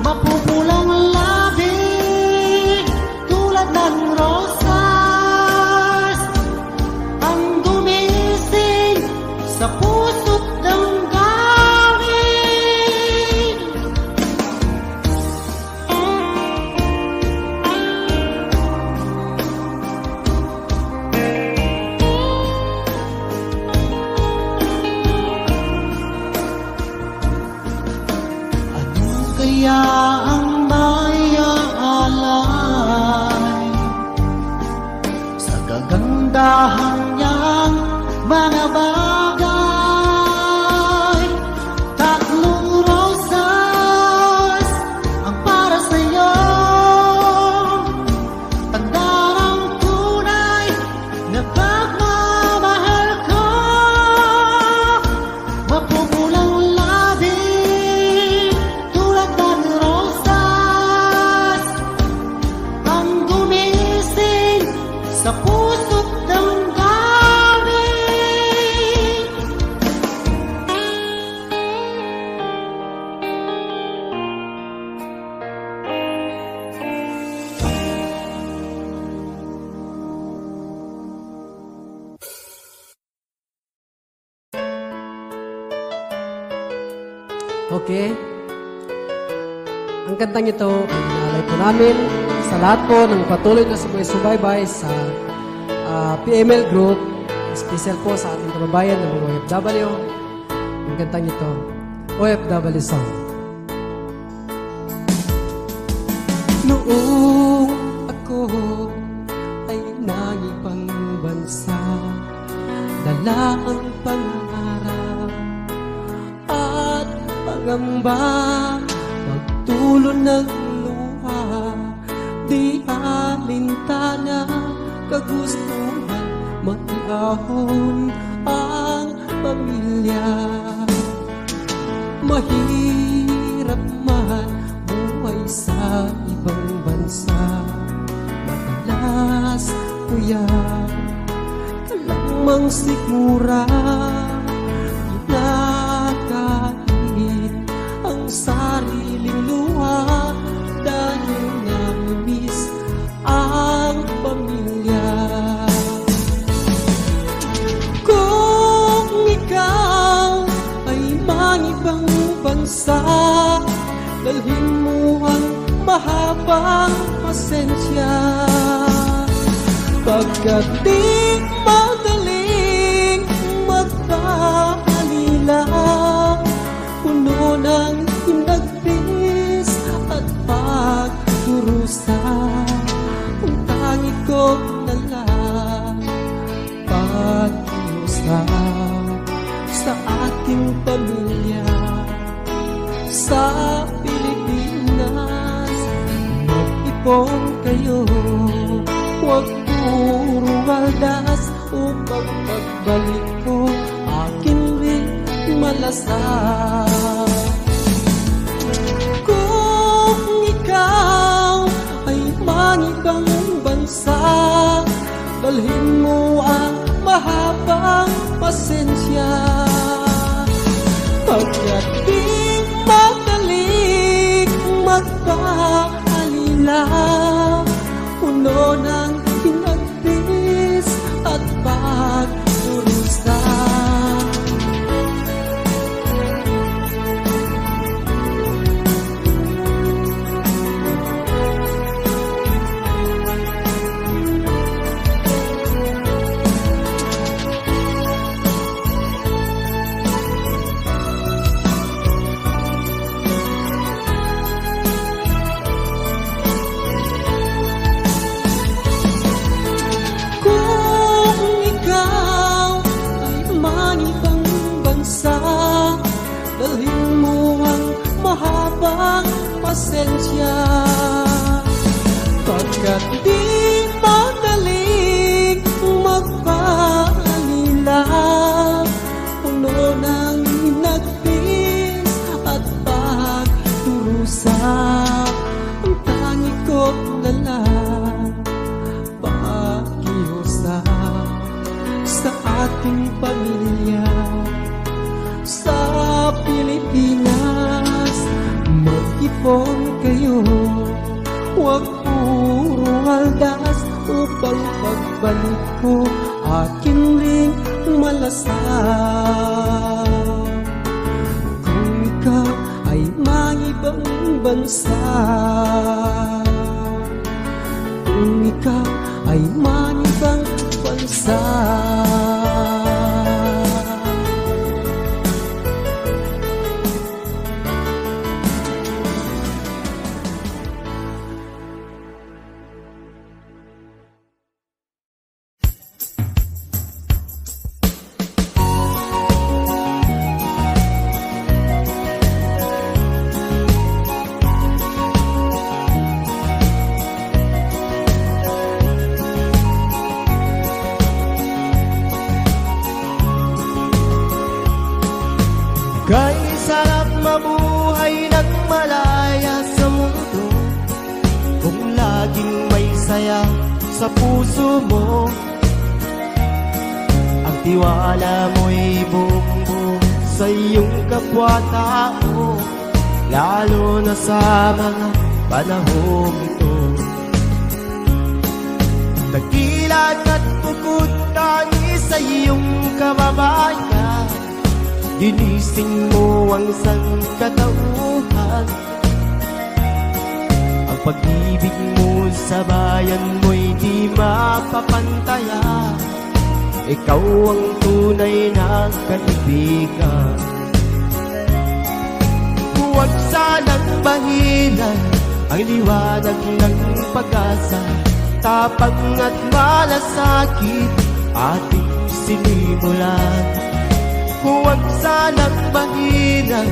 Mapupulang labi tulad ng rosas ang gumising sa puso't damdamin. Ano kaya ang maiaalay sa kagandahan niyang mga bagay? Tatlong rosas ang para sa'yo, tanda ng tunay na pagmamahal ko. Mapupulang labi tulad ng rosas ang gumising sa puso't damdamin. Okay. Ang kantang ito ay inalay po namin sa lahat po ng patuloy na sumusubaybay sa PML Group, special po sa ating kababayan ng mga OFW. Ang kantang ito, OFW Song. Noong ako ay nangipang bansa, dala ang pangarap at pangamba, pagtulo ng luha, di alintana, kagustuhan, maiahon ang pamilya. Mahirap man buhay sa ibang bansa, madalas kuya kalamang sigura, kinakain ang sariling luha dahil namimiss ang pamilya. Kung ikaw ay mangibang bansa, dalhin mo ang mahabang pasensya, pagkat di madaling magpaalila ko na lang pag-iusta sa ating pamilya sa Pilipinas. Mag-ipon kayo, huwag puro waldas, upang pagbalik ko akin rin malasang. Kung ikaw ay mangibang bansa, dalhin mo ang mahabang pasensya. Pagkat di madalik magpaalila, puno ng hinagpis at pagdurusa. Dalhin mo ang mahabang pasensya. Pagkat di madaling magpaalila, puno ng hinagpis at pagdurusa. Ang tangi ko na lang pakiusa sa ating pamilya sa Pilipinas. Mag-ipon kayo, huwag puro waldas, upang pagbalik ko akin ring malasang. Kung ikaw ay mangibang bansa, kung ikaw ay mangibang bansa, Kay sarap mabuhay ng malaya sa mundo kung laging may saya sa puso mo. Ang tiwala mo'y buong-buo sa iyong kapwa-tao, lalo na sa mga panahong ito. Dakilan at bukod tangi sa iyong kababayan, ginising mo ang sangkatauhan. Ang pag-ibig mo sa bayan mo'y di mapapantaya. Ikaw ang tunay na kaibigan. Huwag sanang bahilan ang liwanag ng pag-asa, tapang at malasakit ating sinimulan. Huwag sanang bahilan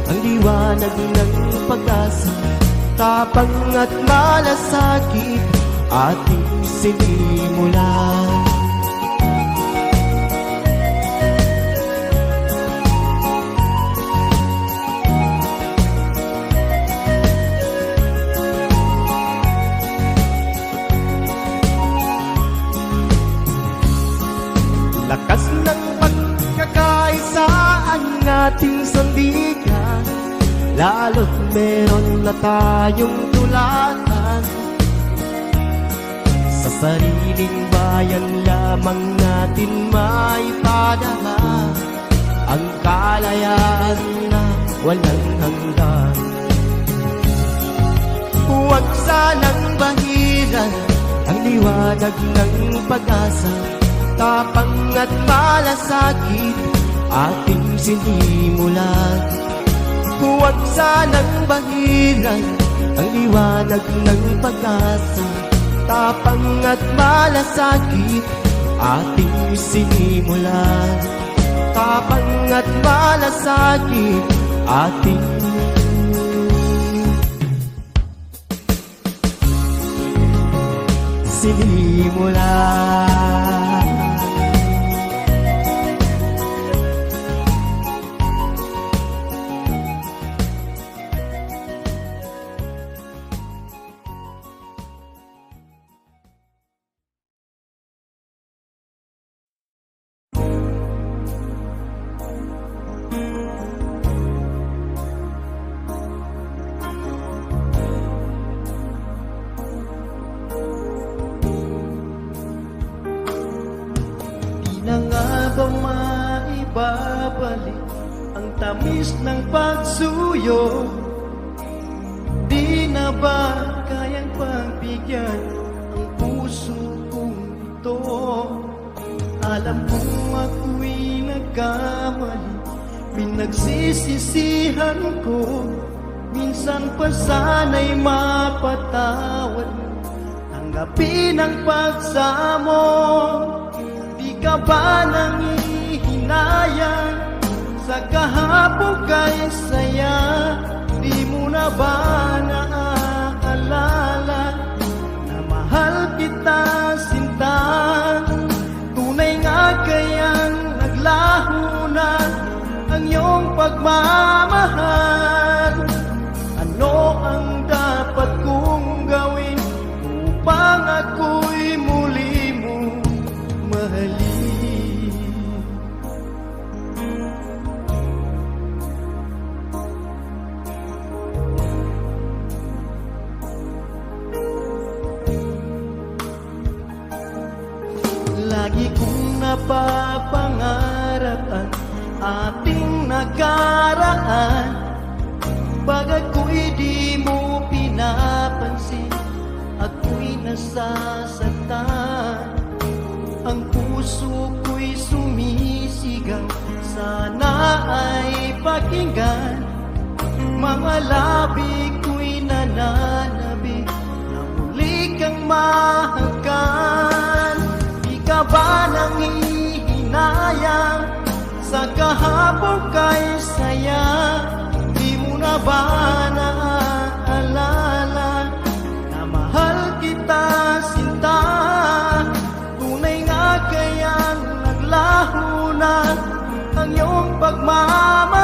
ang liwanag ng pag-asa, tapang at malasakit ating sinimulan. Lakas ng pagkakaisa ang ating sandigan, lalo't meron na tayong tulatan. Sa sariling bayan lamang natin maipadama ang kalayaan na walang hanggan. Huwag sanang bahilan ang liwanag ng pag-asa, tapang at malasakit ating sinimulan. Huwag sanang bahilan ang liwanag ng pag-asa, Tapang at malasakit ating sinimulan. Tapang at malasakit ating sinimulan. Na nga ba maibabalik ang tamis ng pagsuyo? Di na ba kayang pagbigyan ang puso kong ito? Alam kong ako'y nagkamali, pinagsisisihan ko. Minsan pa sana'y mapatawad, tanggapin ang pagsamo. Di ka ba nangihinayang sa kahapon kay saya? Di mo na ba naaalala na mahal kita sinta? Tunay nga kayang naglaho na ang iyong pagmamahal? Ano ang dapat kong gawin upang ako'y muli mo mahalin? Lagi kong napapangarap ang ating nakaraan. Bagay ko'y di mo pinapansin, ako'y nasasaktan. Ang puso ko'y sumisigaw, sana ay pakinggan. Mga labi ko'y nananabik na muli kang mahagan. Di ka ba nangihinayang sa kahapon kay saya? Di mo na ba naaalala na mahal kita sinta? Tunay nga kayang naglaho na ang iyong pagmamahal?